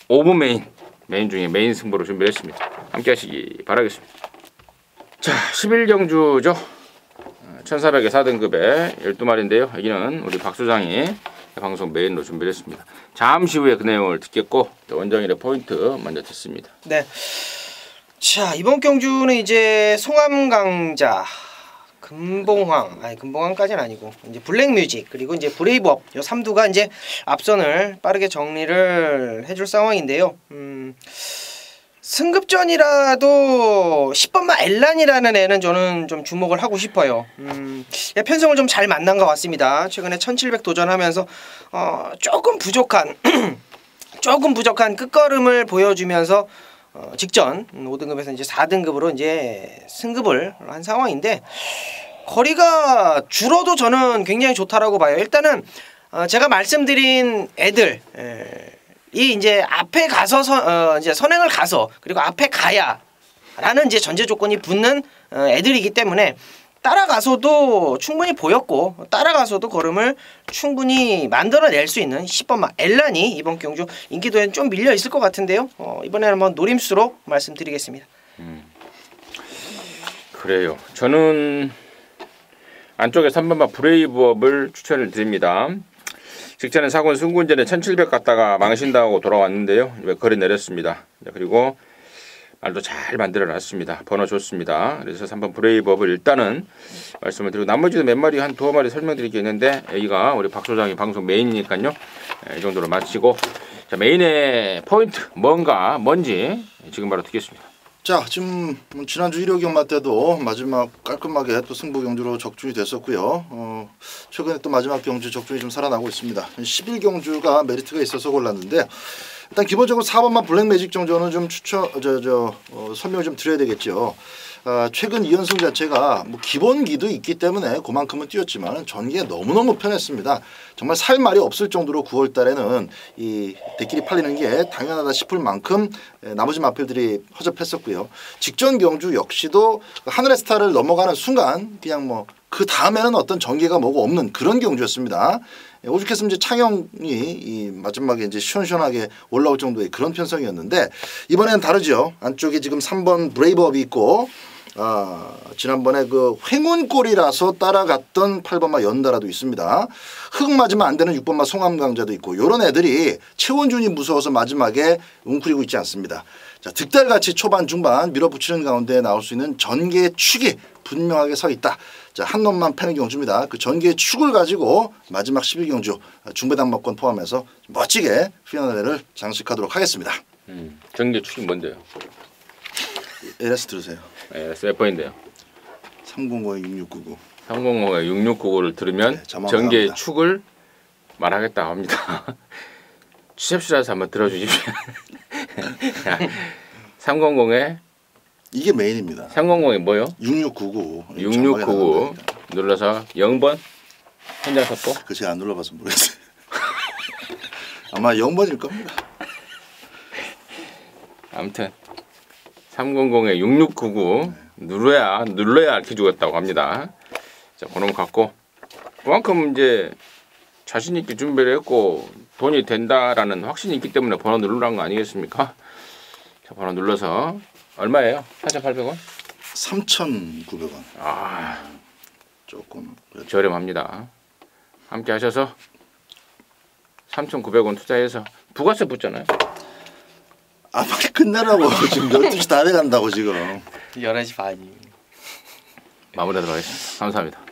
5분 메인 중에 메인 승부로 준비했습니다. 함께 하시기 바라겠습니다. 자, 11경주죠. 1400의 4등급에 12마리인데요. 여기는 우리 박 소장이 방송 메인으로 준비를 했습니다. 잠시 후에 그 내용을 듣겠고 원정일의 포인트 먼저 듣습니다. 네. 자, 이번 경주는 이제 송암강자, 금봉황까지는 아니고 이제 블랙뮤직 그리고 이제 브레이브업 요 3두가 이제 앞선을 빠르게 정리를 해줄 상황인데요. 승급전이라도 10번마 엘란이라는 애는 저는 좀 주목을 하고 싶어요. 편성을 좀 잘 만난 것 같습니다. 최근에 1700 도전하면서 조금 부족한 끝걸음을 보여주면서 직전 5등급에서 이제 4등급으로 이제 승급을 한 상황인데 거리가 줄어도 저는 굉장히 좋다라고 봐요. 일단은 제가 말씀드린 애들 이 이제 앞에 가서 이제 선행을 가서 그리고 앞에 가야라는 이제 전제 조건이 붙는 애들이기 때문에 따라가서도 충분히 보였고 따라가서도 걸음을 충분히 만들어낼 수 있는 10번마 엘란이 이번 경주 인기도에는 좀 밀려 있을 것 같은데요. 이번에는 한번 노림수로 말씀드리겠습니다. 그래요. 저는 안쪽에 3번마 브레이브업을 추천을 드립니다. 직전에 사군 승군전에 1700 갔다가 망신당하고 돌아왔는데요. 거리 내렸습니다. 그리고 말도 잘 만들어놨습니다. 번호 좋습니다. 그래서 3번 브레이브업을 일단은 말씀을 드리고 나머지도 몇 마리 한 2마리 설명드릴 게 있는데 여기가 우리 박 소장이 방송 메인이니까요. 이 정도로 마치고 자, 메인의 포인트 뭔지 지금 바로 듣겠습니다. 자, 지금 지난주 1호 경마 때도 마지막 깔끔하게 또 승부 경주로 적중이 됐었고요. 최근에 또 마지막 경주 적중이 좀 살아나고 있습니다. 11경주가 메리트가 있어서 골랐는데 일단 기본적으로 4번만 블랙매직 정도는 좀 설명을 좀 드려야 되겠죠. 최근 2연승 자체가 뭐 기본기도 있기 때문에 그만큼은 뛰었지만 전기가 너무너무 편했습니다. 정말 살 말이 없을 정도로 9월 달에는 이 대끼리 팔리는 게 당연하다 싶을 만큼 나머지 마필들이 허접했었고요. 직전 경주 역시도 하늘의 스타를 넘어가는 순간 그냥 뭐 그 다음에는 어떤 전개가 뭐고 없는 그런 경주였습니다. 오죽했으면 이제 창영이 이 마지막에 이제 시원시원하게 올라올 정도의 그런 편성이었는데 이번에는 다르죠. 안쪽에 지금 3번 브레이브업이 있고 지난번에 그 횡운골이라서 따라갔던 8번마 연달아도 있습니다. 흙 맞으면 안 되는 6번마 송암강자도 있고 이런 애들이 최원준이 무서워서 마지막에 웅크리고 있지 않습니다. 자, 득달같이 초반 중반 밀어붙이는 가운데 나올 수 있는 전개의 축이 분명하게 서 있다. 자, 한 놈만 패는 경주입니다. 그 전개의 축을 가지고 마지막 12경주 중배당목권 포함해서 멋지게 피나레를 장식하도록 하겠습니다. 전개 축이 뭔데요? LS 들으세요. 몇 번인데요? 300에 6699. 300에 6699를 들으면 네, 자막을 전개의 합니다. 축을 말하겠다고 합니다. 취재실에서 한번 들어주십시오. 300에 이게 메인입니다. 300에 뭐요? 6699. 6699 눌러서 0번 현장 속보. 그 제가 안 눌러봐서 모르겠어요. 아마 0번일 겁니다. 아무튼 300에 6699 눌러야 알게 주겠다고 합니다. 자, 그놈 갖고 그만큼 이제 자신 있게 준비를 했고 돈이 된다라는 확신이 있기 때문에 번호 누르라는 거 아니겠습니까? 자, 번호 눌러서 얼마예요? 4,800원? 3,900원. 아, 조금 그래도 저렴합니다. 함께 하셔서 3,900원 투자해서 부가세 붙잖아요. 빨리 끝내라고. 지금 12시 다 돼간다고 지금. 11시 반이. 마무리하도록 하겠습니다. 감사합니다.